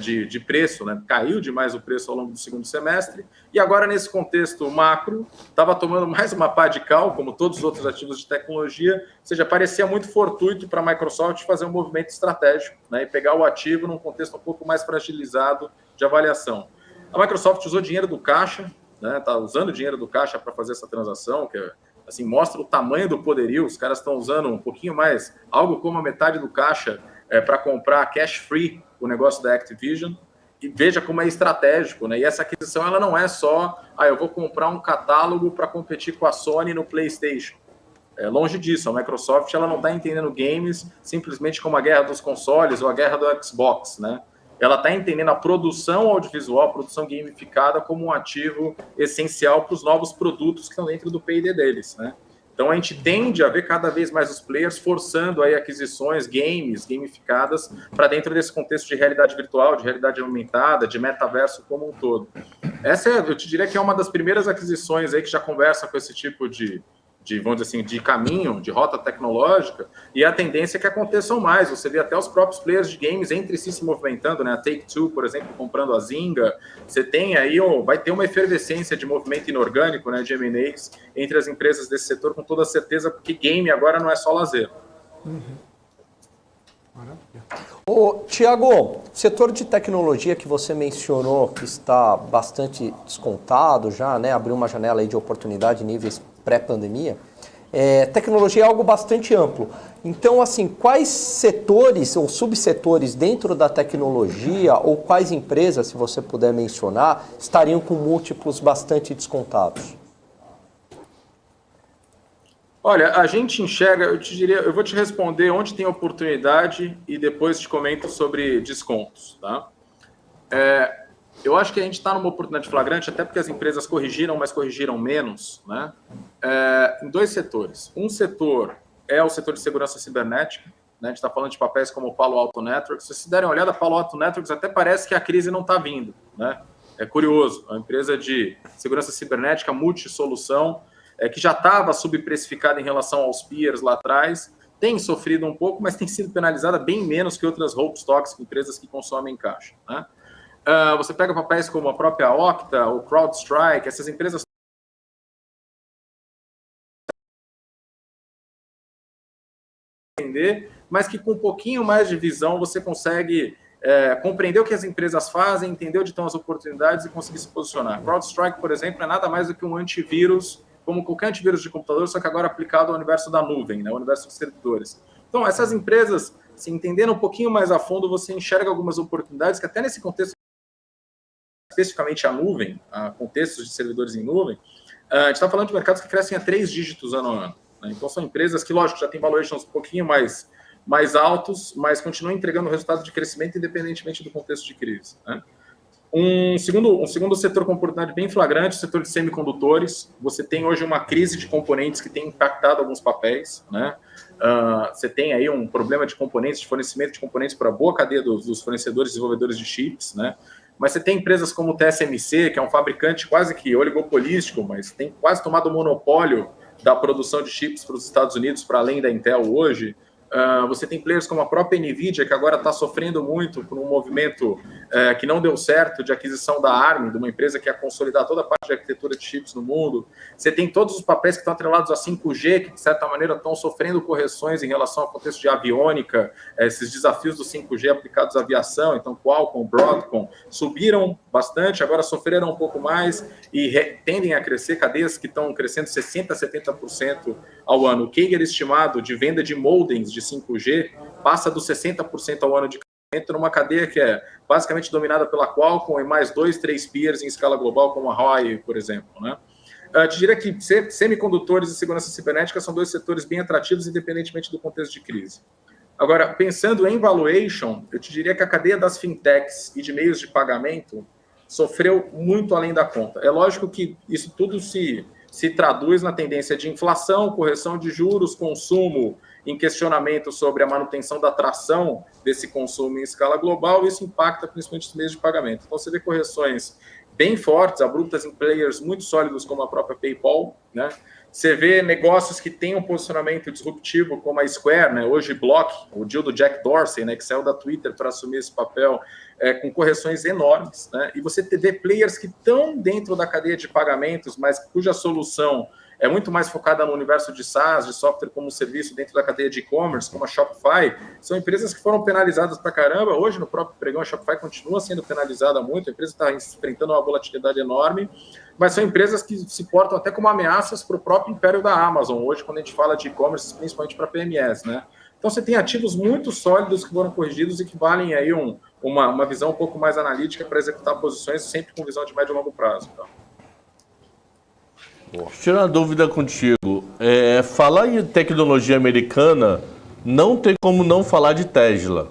de preço, né? Caiu demais o preço ao longo do segundo semestre, e agora nesse contexto macro, estava tomando mais uma pá de cal, como todos os outros ativos de tecnologia, ou seja, parecia muito fortuito para a Microsoft fazer um movimento estratégico, né? E pegar o ativo num contexto um pouco mais fragilizado de avaliação. A Microsoft usou dinheiro do caixa, né? Está usando dinheiro do caixa para fazer essa transação, que assim, mostra o tamanho do poderio. Os caras estão usando um pouquinho mais, algo como a metade do caixa para comprar cash free o negócio da Activision. E veja como é estratégico, né? E essa aquisição ela não é só, eu vou comprar um catálogo para competir com a Sony no PlayStation. Longe disso, a Microsoft ela não está entendendo games simplesmente como a guerra dos consoles ou a guerra do Xbox, né? Ela está entendendo a produção audiovisual, a produção gamificada como um ativo essencial para os novos produtos que estão dentro do P&D deles, né? Então a gente tende a ver cada vez mais os players forçando aí aquisições, gamificadas para dentro desse contexto de realidade virtual, de realidade aumentada, de metaverso como um todo. Essa eu te diria que é uma das primeiras aquisições aí que já conversa com esse tipo de vamos dizer assim, de caminho, de rota tecnológica, e a tendência é que aconteçam mais. Você vê até os próprios players de games entre si se movimentando, né? A Take-Two, por exemplo, comprando a Zynga. Você tem aí, vai ter uma efervescência de movimento inorgânico, né, de M&As entre as empresas desse setor, com toda certeza, porque game agora não é só lazer. Tiago, o setor de tecnologia que você mencionou, que está bastante descontado já, né? Abriu uma janela aí de oportunidade em níveis pré-pandemia. Tecnologia é algo bastante amplo. Então, assim, quais setores ou subsetores dentro da tecnologia ou quais empresas, se você puder mencionar, estariam com múltiplos bastante descontados? Olha, a gente enxerga, eu vou te responder onde tem oportunidade e depois te comento sobre descontos, tá? Eu acho que a gente está numa oportunidade flagrante, até porque as empresas corrigiram, mas corrigiram menos, né? Em dois setores. Um setor é o setor de segurança cibernética, né? A gente está falando de papéis como o Palo Alto Networks. Se vocês derem uma olhada, Palo Alto Networks até parece que a crise não está vindo, né? É curioso, a empresa de segurança cibernética multissolução, que já estava subprecificada em relação aos peers lá atrás, tem sofrido um pouco, mas tem sido penalizada bem menos que outras hope stocks, empresas que consomem caixa, né? Você pega papéis como a própria Okta, o CrowdStrike, essas empresas mas que com um pouquinho mais de visão você consegue compreender o que as empresas fazem, entender onde estão as oportunidades e conseguir se posicionar. CrowdStrike, por exemplo, é nada mais do que um antivírus, como qualquer antivírus de computador, só que agora aplicado ao universo da nuvem, né, ao universo de servidores. Então, essas empresas, se entendendo um pouquinho mais a fundo, você enxerga algumas oportunidades que até nesse contexto, especificamente a nuvem, a contextos de servidores em nuvem, a gente está falando de mercados que crescem a 3 dígitos ano a ano, né? Então, são empresas que, lógico, já têm valuations um pouquinho mais altos, mas continuam entregando resultado de crescimento independentemente do contexto de crise, né? Um segundo setor com oportunidade bem flagrante, o setor de semicondutores. Você tem hoje uma crise de componentes que tem impactado alguns papéis, né? Você tem aí um problema de componentes, de fornecimento de componentes para a boa cadeia dos fornecedores e desenvolvedores de chips, né? Mas você tem empresas como o TSMC, que é um fabricante quase que oligopolístico, mas tem quase tomado o monopólio da produção de chips para os Estados Unidos, para além da Intel hoje. Você tem players como a própria NVIDIA, que agora está sofrendo muito por um movimento que não deu certo de aquisição da ARM, de uma empresa que ia consolidar toda a parte de arquitetura de chips no mundo. Você tem todos os papéis que estão atrelados a 5G, que de certa maneira estão sofrendo correções em relação ao contexto de aviônica, esses desafios do 5G aplicados à aviação. Então, Qualcomm, Broadcom subiram bastante, agora sofreram um pouco mais e tendem a crescer, cadeias que estão crescendo 60% a 70% ao ano. O CAGR estimado de venda de modems de 5G passa dos 60% ao ano de crescimento numa cadeia que é basicamente dominada pela Qualcomm e mais 2, 3 peers em escala global, como a Huawei, por exemplo, né? Eu te diria que semicondutores e segurança cibernética são dois setores bem atrativos, independentemente do contexto de crise. Agora, pensando em valuation, eu te diria que a cadeia das fintechs e de meios de pagamento sofreu muito além da conta. É lógico que isso tudo se traduz na tendência de inflação, correção de juros, consumo, em questionamento sobre a manutenção da atração desse consumo em escala global, isso impacta principalmente os meios de pagamento. Então, você vê correções bem fortes, abruptas em players muito sólidos como a própria PayPal, né? Você vê negócios que têm um posicionamento disruptivo como a Square, né? Hoje Block, o deal do Jack Dorsey, né? Que saiu da Twitter para assumir esse papel, com correções enormes, né? E você vê players que estão dentro da cadeia de pagamentos, mas cuja solução é muito mais focada no universo de SaaS, de software como serviço dentro da cadeia de e-commerce, como a Shopify, são empresas que foram penalizadas pra caramba. Hoje, no próprio pregão, a Shopify continua sendo penalizada muito, a empresa está enfrentando uma volatilidade enorme, mas são empresas que se portam até como ameaças para o próprio império da Amazon, hoje, quando a gente fala de e-commerce, principalmente para PMEs, né? Então, você tem ativos muito sólidos que foram corrigidos e que valem aí uma visão um pouco mais analítica para executar posições, sempre com visão de médio e longo prazo. Então. Tirar uma dúvida contigo. Falar em tecnologia americana, não tem como não falar de Tesla.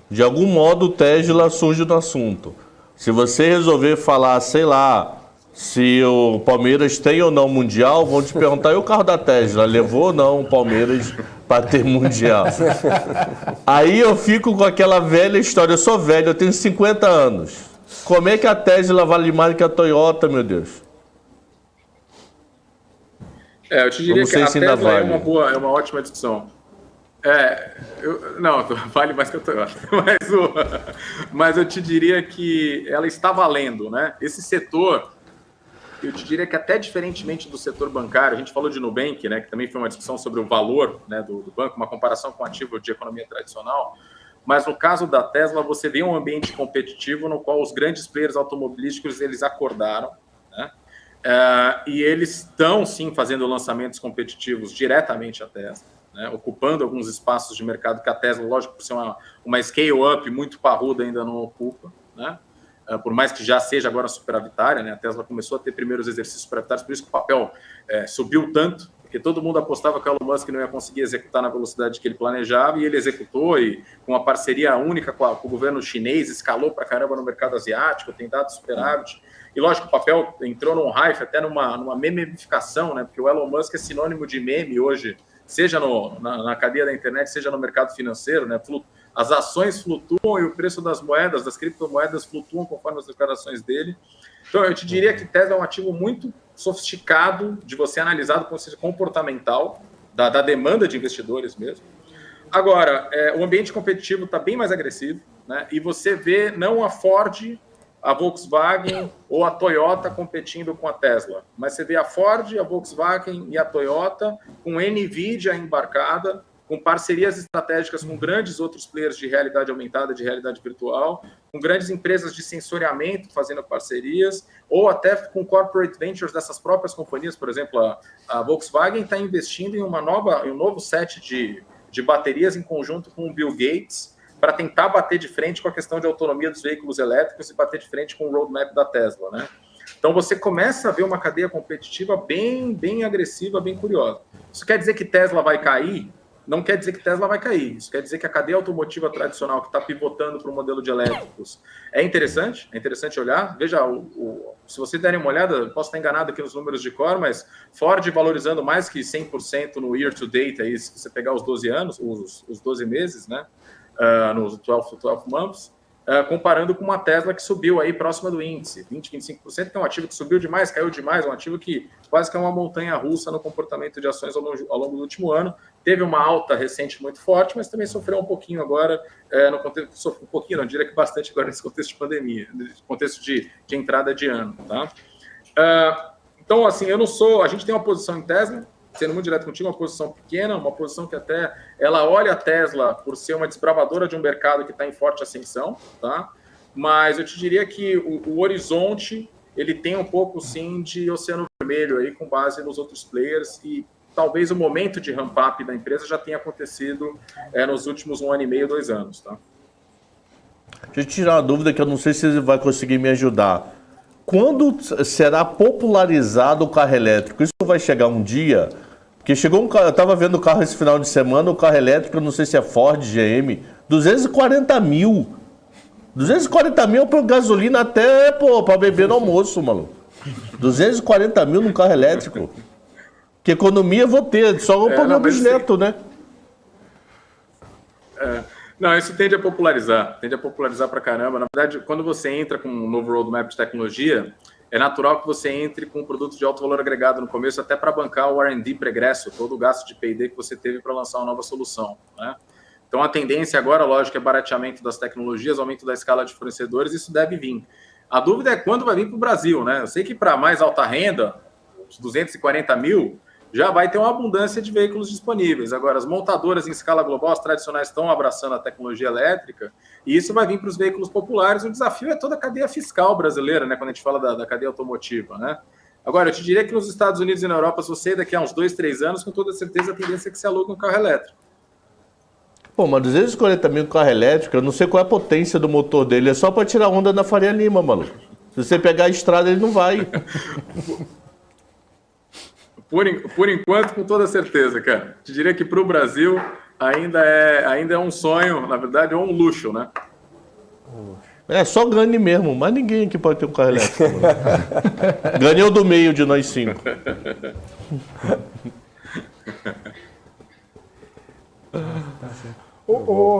De algum modo, Tesla surge no assunto. Se você resolver falar, sei lá, se o Palmeiras tem ou não Mundial, vão te perguntar, e o carro da Tesla, levou ou não o Palmeiras para ter Mundial? Aí eu fico com aquela velha história, eu sou velho, eu tenho 50 anos. Como é que a Tesla vale mais que a Toyota, meu Deus? Eu te diria que a Tesla vale. É uma ótima discussão. Não, vale mais que a Toyota. Mas eu te diria que ela está valendo, né? Esse setor, eu te diria que até diferentemente do setor bancário, a gente falou de Nubank, né, que também foi uma discussão sobre o valor, né, do banco, uma comparação com ativo de economia tradicional, mas no caso da Tesla, você vê um ambiente competitivo no qual os grandes players automobilísticos, eles acordaram, né, e eles estão, sim, fazendo lançamentos competitivos diretamente à Tesla, né, ocupando alguns espaços de mercado que a Tesla, lógico, por ser uma scale-up muito parruda, ainda não ocupa, né? Por mais que já seja agora superavitária, né? A Tesla começou a ter primeiros exercícios superavitários, por isso que o papel subiu tanto, porque todo mundo apostava que o Elon Musk não ia conseguir executar na velocidade que ele planejava, e ele executou, e com uma parceria única com o governo chinês, escalou para caramba no mercado asiático, tem dado superávit, e lógico, o papel entrou num hype, até numa memificação, né? Porque o Elon Musk é sinônimo de meme hoje, seja na cadeia da internet, seja no mercado financeiro, né? As ações flutuam e o preço das moedas, das criptomoedas, flutuam conforme as declarações dele. Então, eu te diria que Tesla é um ativo muito sofisticado de você analisar do ponto de vista comportamental, da demanda de investidores mesmo. Agora, o ambiente competitivo está bem mais agressivo, né? E você vê não a Ford, a Volkswagen ou a Toyota competindo com a Tesla, mas você vê a Ford, a Volkswagen e a Toyota com NVIDIA embarcada, com parcerias estratégicas com grandes outros players de realidade aumentada, de realidade virtual, com grandes empresas de sensoriamento fazendo parcerias, ou até com corporate ventures dessas próprias companhias. Por exemplo, a Volkswagen está investindo em um novo set de baterias em conjunto com o Bill Gates para tentar bater de frente com a questão de autonomia dos veículos elétricos e bater de frente com o roadmap da Tesla, né? Então você começa a ver uma cadeia competitiva bem agressiva, bem curiosa. Isso quer dizer que Tesla vai cair? Não quer dizer que Tesla vai cair. Isso quer dizer que a cadeia automotiva tradicional que está pivotando para o modelo de elétricos é interessante olhar. Veja, se vocês derem uma olhada, posso estar enganado aqui nos números de cor, mas Ford valorizando mais que 100% no year to date, aí, se você pegar os 12 anos, os 12 meses, né, nos 12 months, comparando com uma Tesla que subiu aí próxima do índice, 20%, 25%, que é um ativo que subiu demais, caiu demais, um ativo que quase que é uma montanha-russa no comportamento de ações ao longo do último ano. Teve uma alta recente muito forte, mas também sofreu um pouquinho agora, no contexto, sofreu um pouquinho, não diria que bastante agora nesse contexto de pandemia, nesse contexto de entrada de ano, tá? Então, assim, a gente tem uma posição em Tesla, sendo muito direto contigo, uma posição pequena, uma posição que até ela olha a Tesla por ser uma desbravadora de um mercado que está em forte ascensão, tá? Mas eu te diria que o horizonte, ele tem um pouco, sim, de oceano vermelho aí, com base nos outros players, e talvez o momento de ramp-up da empresa já tenha acontecido nos últimos 1 ano e meio, 2 anos, tá? Deixa eu tirar uma dúvida que eu não sei se você vai conseguir me ajudar. Quando será popularizado o carro elétrico? Isso vai chegar um dia? Porque chegou um carro, eu estava vendo o carro esse final de semana, o carro elétrico, eu não sei se é Ford, GM, 240 mil. 240 mil por gasolina até, para beber no almoço, maluco. 240 mil num carro elétrico. Que economia eu vou ter, só o meu bisneto, né? Não, isso tende a popularizar pra caramba. Na verdade, quando você entra com um novo roadmap de tecnologia, é natural que você entre com um produto de alto valor agregado no começo, até para bancar o R&D pregresso, todo o gasto de P&D que você teve para lançar uma nova solução, né? Então, a tendência agora, lógico, é barateamento das tecnologias, aumento da escala de fornecedores, isso deve vir. A dúvida é quando vai vir para o Brasil, né? Eu sei que para mais alta renda, os 240 mil, já vai ter uma abundância de veículos disponíveis. Agora, as montadoras em escala global, as tradicionais, estão abraçando a tecnologia elétrica, e isso vai vir para os veículos populares. O desafio é toda a cadeia fiscal brasileira, né, quando a gente fala da cadeia automotiva, né? Agora, eu te diria que nos Estados Unidos e na Europa, se você daqui a uns 2, 3 anos, com toda certeza a tendência é que se alugue um carro elétrico. Pô, mas 240 mil carro elétrico, eu não sei qual é a potência do motor dele, é só para tirar onda na Faria Lima, maluco. Se você pegar a estrada, ele não vai. Por enquanto, com toda certeza, cara. Te diria que para o Brasil ainda é um sonho, na verdade, é um luxo, né? É só Gani mesmo, mas ninguém aqui pode ter um carro elétrico. Gani é o do meio de nós 5.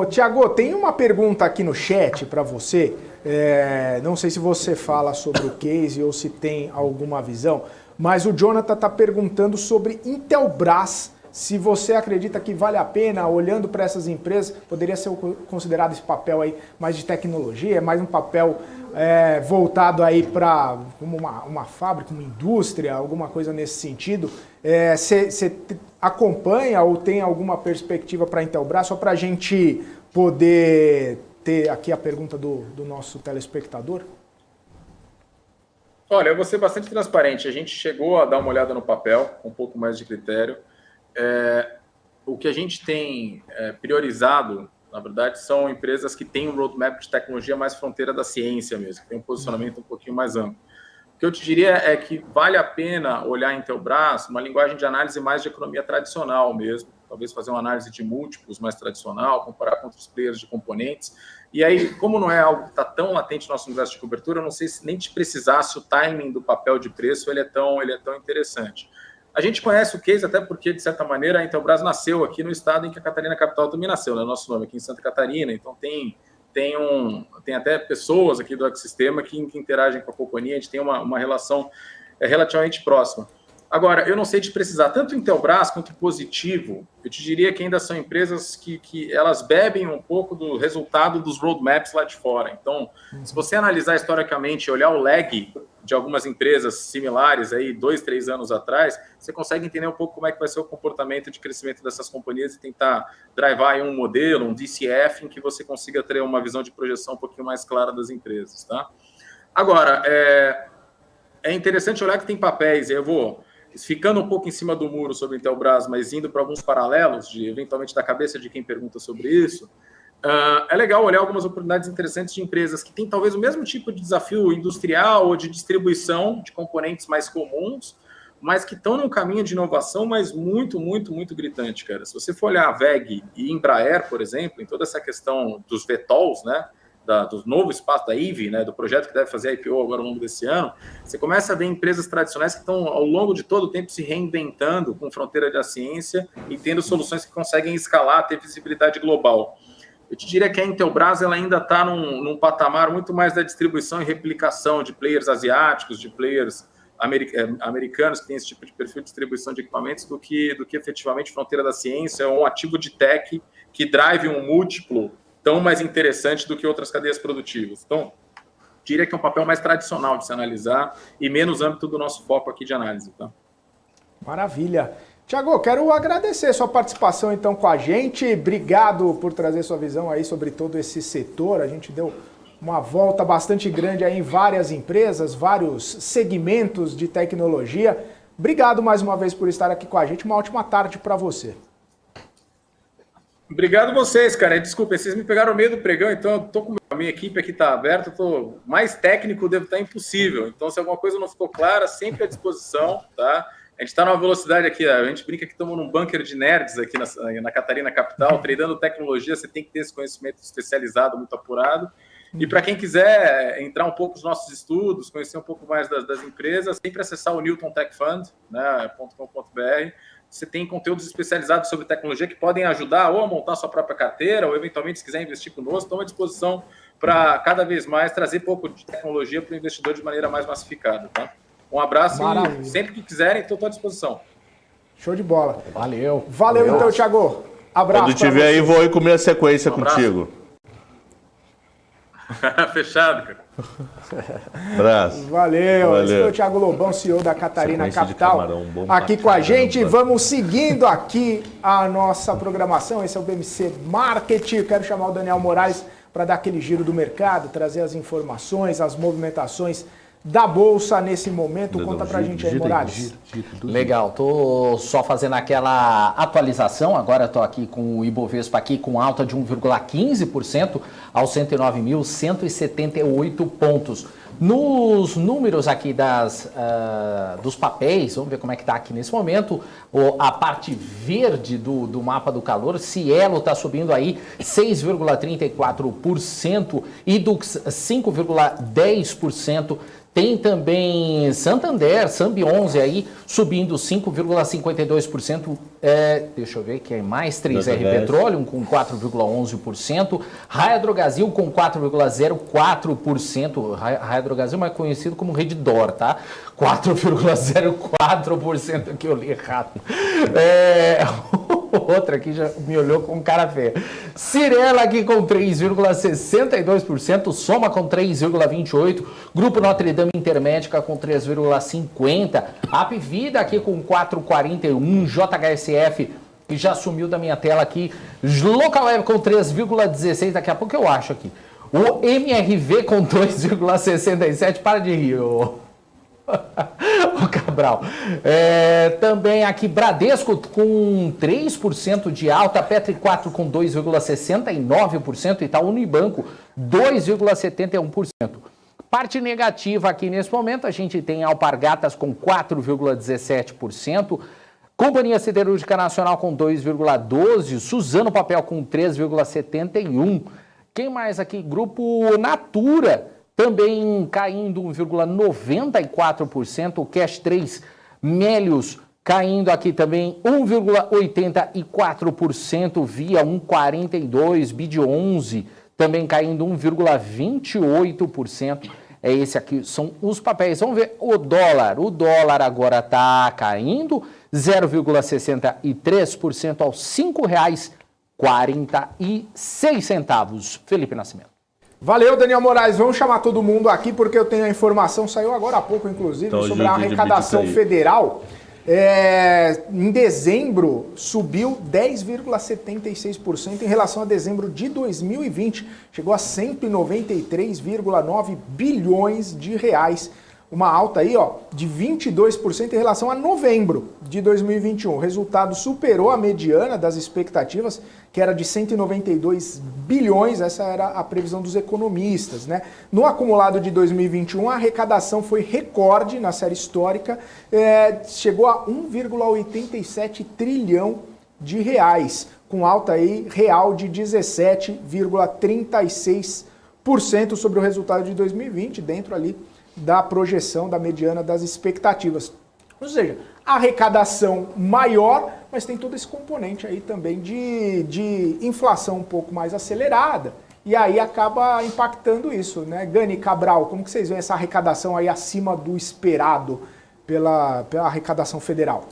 Tiago, tem uma pergunta aqui no chat para você. Não sei se você fala sobre o case ou se tem alguma visão, mas o Jonathan está perguntando sobre Intelbras. Se você acredita que vale a pena, olhando para essas empresas, poderia ser considerado esse papel aí mais de tecnologia, mais um papel voltado aí para uma fábrica, uma indústria, alguma coisa nesse sentido. Você acompanha ou tem alguma perspectiva para a Intelbras, só para a gente poder ter aqui a pergunta do nosso telespectador? Olha, eu vou ser bastante transparente. A gente chegou a dar uma olhada no papel, com um pouco mais de critério. O que a gente tem priorizado, na verdade, são empresas que têm um roadmap de tecnologia mais fronteira da ciência mesmo, que tem um posicionamento um pouquinho mais amplo. O que eu te diria é que vale a pena olhar em Intelbras uma linguagem de análise mais de economia tradicional mesmo, talvez fazer uma análise de múltiplos mais tradicional, comparar com outros players de componentes. E aí, como não é algo que está tão latente no nosso universo de cobertura, eu não sei se nem te precisasse o timing do papel de preço, ele é tão interessante. A gente conhece o case até porque, de certa maneira, a Intelbras nasceu aqui no estado em que a Catarina Capital também nasceu, né? Nosso nome aqui em Santa Catarina, então tem até pessoas aqui do ecossistema que interagem com a companhia, a gente tem uma relação relativamente próxima. Agora, eu não sei te precisar tanto Intelbras quanto Positivo, eu te diria que ainda são empresas que elas bebem um pouco do resultado dos roadmaps lá de fora. Então, se você analisar historicamente, olhar o lag de algumas empresas similares aí 2, 3 anos atrás, você consegue entender um pouco como é que vai ser o comportamento de crescimento dessas companhias e tentar drivar aí um modelo, um DCF, em que você consiga ter uma visão de projeção um pouquinho mais clara das empresas, tá? Agora, é interessante olhar que tem papéis, eu vou ficando um pouco em cima do muro sobre a Intelbras, mas indo para alguns paralelos, eventualmente da cabeça de quem pergunta sobre isso, é legal olhar algumas oportunidades interessantes de empresas que têm talvez o mesmo tipo de desafio industrial ou de distribuição de componentes mais comuns, mas que estão num caminho de inovação, mas muito, muito, muito gritante, cara. Se você for olhar a WEG e Embraer, por exemplo, em toda essa questão dos VTOLs, né, do novo espaço da IVE, né, do projeto que deve fazer a IPO agora ao longo desse ano, você começa a ver empresas tradicionais que estão, ao longo de todo o tempo, se reinventando com fronteira da ciência e tendo soluções que conseguem escalar, ter visibilidade global. Eu te diria que a Intelbras ela ainda está num patamar muito mais da distribuição e replicação de players asiáticos, de players americanos que têm esse tipo de perfil de distribuição de equipamentos do que efetivamente fronteira da ciência ou um ativo de tech que drive um múltiplo tão mais interessante do que outras cadeias produtivas. Então, diria que é um papel mais tradicional de se analisar e menos âmbito do nosso foco aqui de análise. Tá? Maravilha. Tiago, quero agradecer sua participação então com a gente. Obrigado por trazer sua visão aí sobre todo esse setor. A gente deu uma volta bastante grande aí em várias empresas, vários segmentos de tecnologia. Obrigado mais uma vez por estar aqui com a gente. Uma ótima tarde para você. Obrigado vocês, cara. Desculpa, vocês me pegaram no meio do pregão, então eu tô com a minha equipe aqui tá aberta, tô mais técnico, devo estar impossível. Então, se alguma coisa não ficou clara, sempre à disposição, tá? A gente está numa velocidade aqui, a gente brinca que estamos num bunker de nerds aqui na Catarina Capital, tradando tecnologia, você tem que ter esse conhecimento especializado, muito apurado. E para quem quiser entrar um pouco nos nossos estudos, conhecer um pouco mais das empresas, sempre acessar o Newton Tech Fund, né, .com.br. Você tem conteúdos especializados sobre tecnologia que podem ajudar ou a montar sua própria carteira, ou eventualmente, se quiser investir conosco, estamos à disposição para cada vez mais trazer pouco de tecnologia para o investidor de maneira mais massificada. Tá? Um abraço. Maravilha. E sempre que quiserem, estou à disposição. Show de bola. Valeu. Valeu então, Tiago. Abraço. Quando tiver aí, vou ir comer a sequência Um abraço. contigo. Fechado, cara. Abraço. Valeu. Esse foi o Thiago Lobão, CEO da Catarina Sequência de Capital, camarão, bom aqui pra com a caramba. gente. Vamos seguindo aqui a nossa programação. Esse é o BMC Marketing. Eu quero chamar o Daniel Morales para dar aquele giro do mercado, trazer as informações, as movimentações da Bolsa nesse momento. Conta pra gente aí, Morales. Legal, tô só fazendo aquela atualização, agora tô aqui com o Ibovespa aqui com alta de 1,15% aos 109.178 pontos. Nos números aqui dos papéis, vamos ver como é que tá aqui nesse momento, a parte verde do mapa do calor, Cielo está subindo aí 6,34% e Dux 5,10%. Tem também Santander, Sambi11 aí, subindo 5,52%. Deixa eu ver quem é mais. 3R Petroleum com 4,11%. Raia Drogasil com 4,04%. Raia Drogasil, mais conhecido como Redditor, tá? 4,04% aqui, eu li errado. Outra aqui já me olhou com cara feia. Cirela aqui com 3,62%, Soma com 3,28%, Grupo Notre Dame Intermédica com 3,50%, Apvida aqui com 4,41%, JHSF, que já sumiu da minha tela aqui, Localweb com 3,16%, daqui a pouco eu acho aqui. O MRV com 2,67%, para de rir, o Cabral. Também aqui Bradesco com 3% de alta, Petri 4 com 2,69% e Itaú Unibanco 2,71%. Parte negativa aqui nesse momento, a gente tem Alpargatas com 4,17%, Companhia Siderúrgica Nacional com 2,12%, Suzano Papel com 3,71%. Quem mais aqui? Grupo Natura também caindo 1,94%, o Cash 3 Melios caindo aqui também 1,84%, Via 1,42%, BID 11 também caindo 1,28%. Esse aqui são os papéis. Vamos ver o dólar. O dólar agora está caindo 0,63% aos R$ 5,46. Felipe Nascimento. Valeu, Daniel Morales. Vamos chamar todo mundo aqui porque eu tenho a informação, saiu agora há pouco, inclusive, então, sobre a arrecadação federal. Em dezembro, subiu 10,76% em relação a dezembro de 2020. Chegou a 193,9 bilhões de reais. Uma alta aí, de 22% em relação a novembro de 2021. O resultado superou a mediana das expectativas, que era de 192 bilhões, essa era a previsão dos economistas, né? No acumulado de 2021, a arrecadação foi recorde na série histórica, chegou a 1,87 trilhão de reais, com alta aí real de 17,36% sobre o resultado de 2020, dentro ali da projeção da mediana das expectativas. Ou seja, arrecadação maior, mas tem todo esse componente aí também de inflação um pouco mais acelerada, e aí acaba impactando isso, né? Gani, Cabral, como que vocês veem essa arrecadação aí acima do esperado pela arrecadação federal?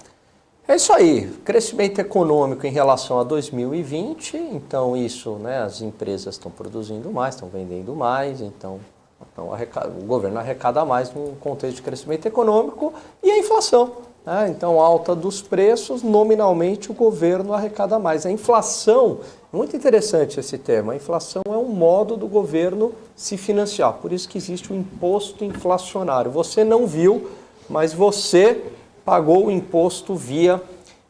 É isso aí, crescimento econômico em relação a 2020, então isso, né, as empresas estão produzindo mais, estão vendendo mais, então o governo arrecada mais num contexto de crescimento econômico e a inflação. Né? Então, alta dos preços, nominalmente o governo arrecada mais. A inflação, muito interessante esse tema, a inflação é um modo do governo se financiar, por isso que existe o imposto inflacionário. Você não viu, mas você pagou o imposto via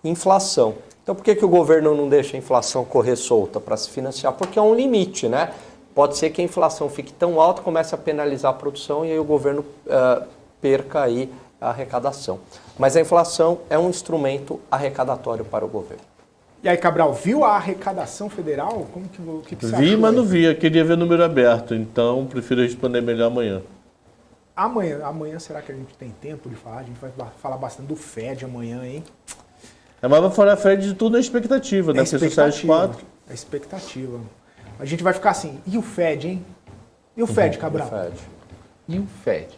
inflação. Então, por que o governo não deixa a inflação correr solta para se financiar? Porque há um limite, né? Pode ser que a inflação fique tão alta, comece a penalizar a produção e aí o governo perca aí a arrecadação. Mas a inflação é um instrumento arrecadatório para o governo. E aí, Cabral, viu a arrecadação federal? Como que você achou? Vi, mas não vi. Eu queria ver o número aberto, então prefiro responder melhor amanhã. Amanhã será que a gente tem tempo de falar? A gente vai falar bastante do Fed amanhã, hein? Mas vai falar Fed de tudo na expectativa, né? Porque você sai de 4. É expectativa. A gente vai ficar assim, e o Fed, hein? E o Fed, Cabral? E o Fed?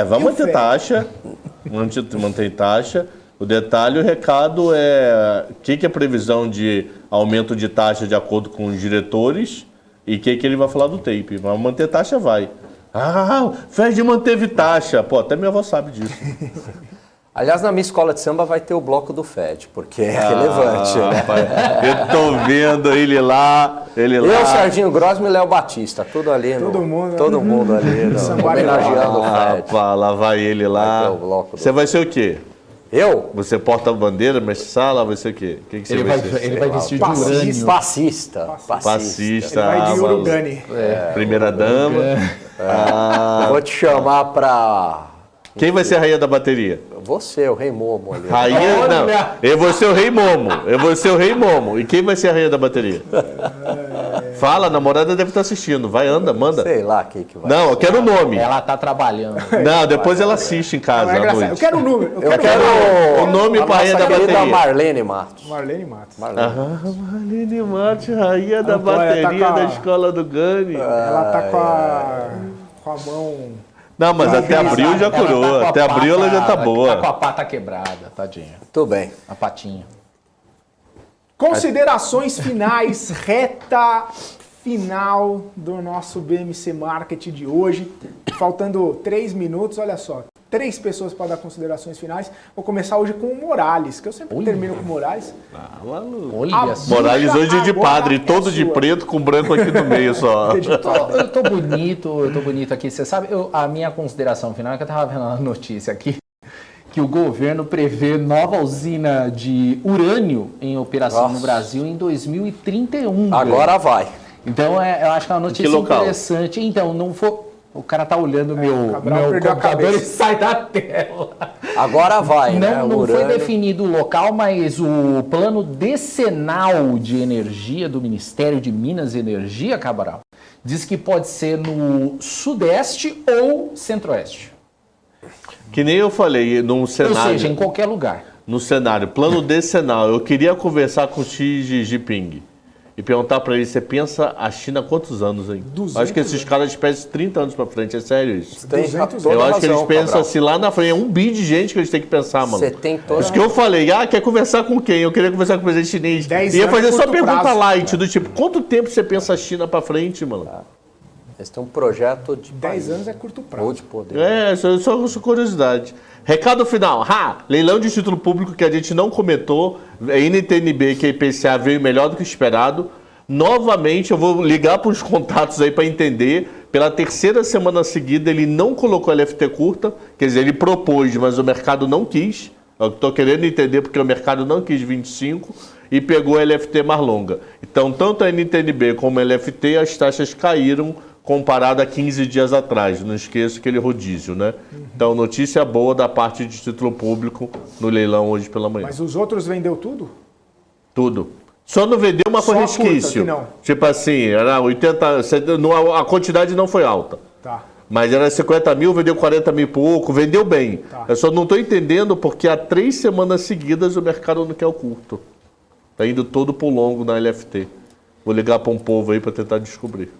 Vamos manter taxa, mantém taxa. O detalhe, o recado é o que é previsão de aumento de taxa de acordo com os diretores E o que ele vai falar do tape? Vai manter taxa, vai. Ah, o Fed manteve taxa. Pô, até minha avó sabe disso. Aliás, na minha escola de samba vai ter o bloco do Fed, porque é relevante. Né? Rapaz, eu tô vendo ele lá. Eu, Serginho Grosme e Léo Batista, tudo ali. Todo mundo ali, homenageando o Fed. Rapaz, lá vai ele lá. Você vai ser o quê? Eu? Você porta a bandeira, mestre sala, vai ser o quê? O que você vai ser? Ele vai vestir de urânio. Fascista. Fascista. Ele vai de Urugani. Primeira dama. Vou te chamar pra... Quem vai ser a rainha da bateria? Você, o Rei Momo ali. Rainha, não. Eu vou ser o Rei Momo. E quem vai ser a rainha da bateria? Fala, a namorada deve estar assistindo. Vai, anda, manda. Sei lá quem que vai. Não, eu quero o nome. Ela tá trabalhando. Não, depois ela assiste em casa Não é à engraçado. Eu noite. quero o número. Eu quero o nome pra rainha da querida bateria. Marlene Matos. Marlene Matos. Marlene Matos, rainha da Antônia, bateria tá com a- da escola do Gani. Ela tá com a mão... Não, mas até abril já curou. Até abril ela já tá Tá com boa. a pata quebrada, tadinha. Tudo bem. A patinha. Considerações finais, reta final do nosso BMC Market de hoje. Faltando 3 minutos, olha só. 3 pessoas para dar considerações finais. Vou começar hoje com o Morales, que eu sempre termino com o Morales. Olha só. Morales hoje é de Agora padre, é todo de sua. preto com branco aqui no meio só. Eu tô bonito aqui. Você sabe, a minha consideração final é que eu tava vendo a notícia aqui, que o governo prevê nova usina de urânio em operação no Brasil em 2031. Agora vai. Então, eu acho que é uma notícia local? interessante. Então, não for... O cara tá olhando meu Cabral perdeu a computador e cabeça. sai da tela. Agora vai, né? Não foi Urânio. definido o local, mas o plano decenal de energia do Ministério de Minas e Energia, Cabral, diz que pode ser no sudeste ou centro-oeste. Que nem eu falei, num Ou cenário. seja, em qualquer lugar. No cenário, plano decenal, eu queria conversar com o Xi Jinping e perguntar pra ele, você pensa a China há quantos anos, hein? 200 Acho que esses caras pensam 30 anos pra frente, é sério isso. Tem 200 toda Eu acho que eles razão, pensam Cabral. assim lá na frente, é 1 bi de gente que eles têm que pensar, mano. Você tem toda Isso que eu falei, quer conversar com quem? Eu queria conversar com o presidente chinês. 10 Ia anos, fazer só curto pergunta prazo. light, do tipo, quanto tempo você pensa a China pra frente, mano? Eles têm um projeto de 10 país, anos é curto prazo. ou de poder. Só curiosidade. Recado final. Leilão de título público que a gente não comentou. A NTNB, que a IPCA veio melhor do que esperado. Novamente, eu vou ligar para os contatos aí para entender. Pela 3ª semana seguida, ele não colocou LFT curta. Quer dizer, ele propôs, mas o mercado não quis. Eu estou querendo entender porque o mercado não quis 25 e pegou a LFT mais longa. Então, tanto a NTNB como a LFT, as taxas caíram comparado a 15 dias atrás. Não esqueça aquele rodízio, né? Então, notícia boa da parte de título público no leilão hoje pela manhã. Mas os outros vendeu tudo? Tudo. Só não vendeu, mas foi Só a resquício. curta, que não. Tipo assim, era 80... A quantidade não foi alta. Tá. Mas era 50 mil, vendeu 40 mil e pouco, vendeu bem. Tá. Eu só não estou entendendo porque há 3 semanas seguidas o mercado não quer o curto. Está indo todo pro longo na LFT. Vou ligar para um povo aí para tentar descobrir.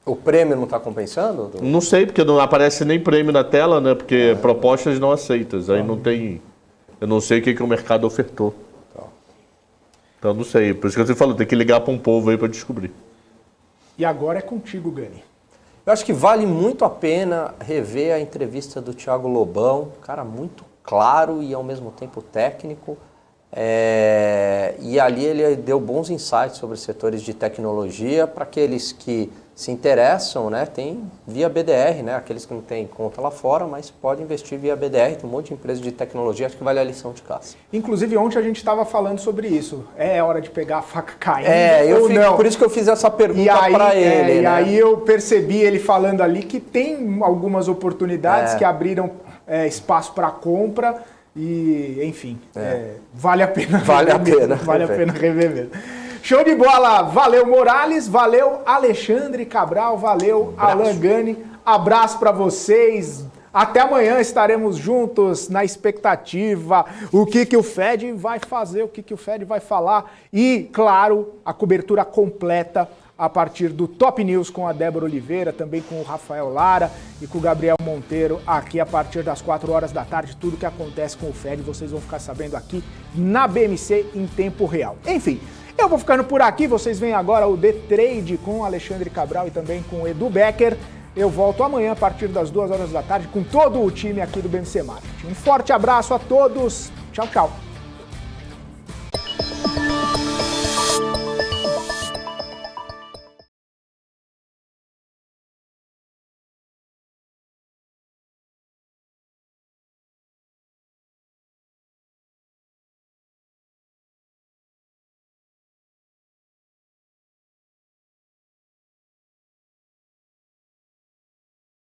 O prêmio não está compensando? Não sei, porque não aparece nem prêmio na tela, né? Porque propostas não aceitas. Aí não tem... Eu não sei o que o mercado ofertou. Então não sei. Por isso que eu te falo, tem que ligar para um povo aí para descobrir. E agora é contigo, Gani. Eu acho que vale muito a pena rever a entrevista do Thiago Lobão, cara muito claro e ao mesmo tempo técnico. E ali ele deu bons insights sobre setores de tecnologia para aqueles que se interessam, né? Tem via BDR, né? Aqueles que não têm conta lá fora, mas podem investir via BDR. Tem um monte de empresas de tecnologia, acho que vale a lição de casa. Inclusive, ontem a gente estava falando sobre isso. É hora de pegar a faca caindo ou não? Por isso que eu fiz essa E pergunta aí, para ele, e né? aí eu percebi ele falando ali que tem algumas oportunidades que abriram espaço para compra e, enfim, vale a pena Vale a rever pena mesmo, vale a rever. pena rever mesmo. Show de bola! Valeu, Morales, valeu, Alexandre Cabral, valeu, Alan Gani. Abraço para vocês. Até amanhã estaremos juntos na expectativa. O que o Fed vai fazer, o que o Fed vai falar. E, claro, a cobertura completa a partir do Top News com a Débora Oliveira, também com o Rafael Lara e com o Gabriel Monteiro, aqui a partir das 4 horas da tarde. Tudo que acontece com o Fed, vocês vão ficar sabendo aqui na BMC em tempo real. Enfim, Eu vou ficando por aqui, vocês veem agora o The Trade com Alexandre Cabral e também com Edu Becker. Eu volto amanhã a partir das 2 horas da tarde com todo o time aqui do BMC Marketing. Um forte abraço a todos, tchau, tchau.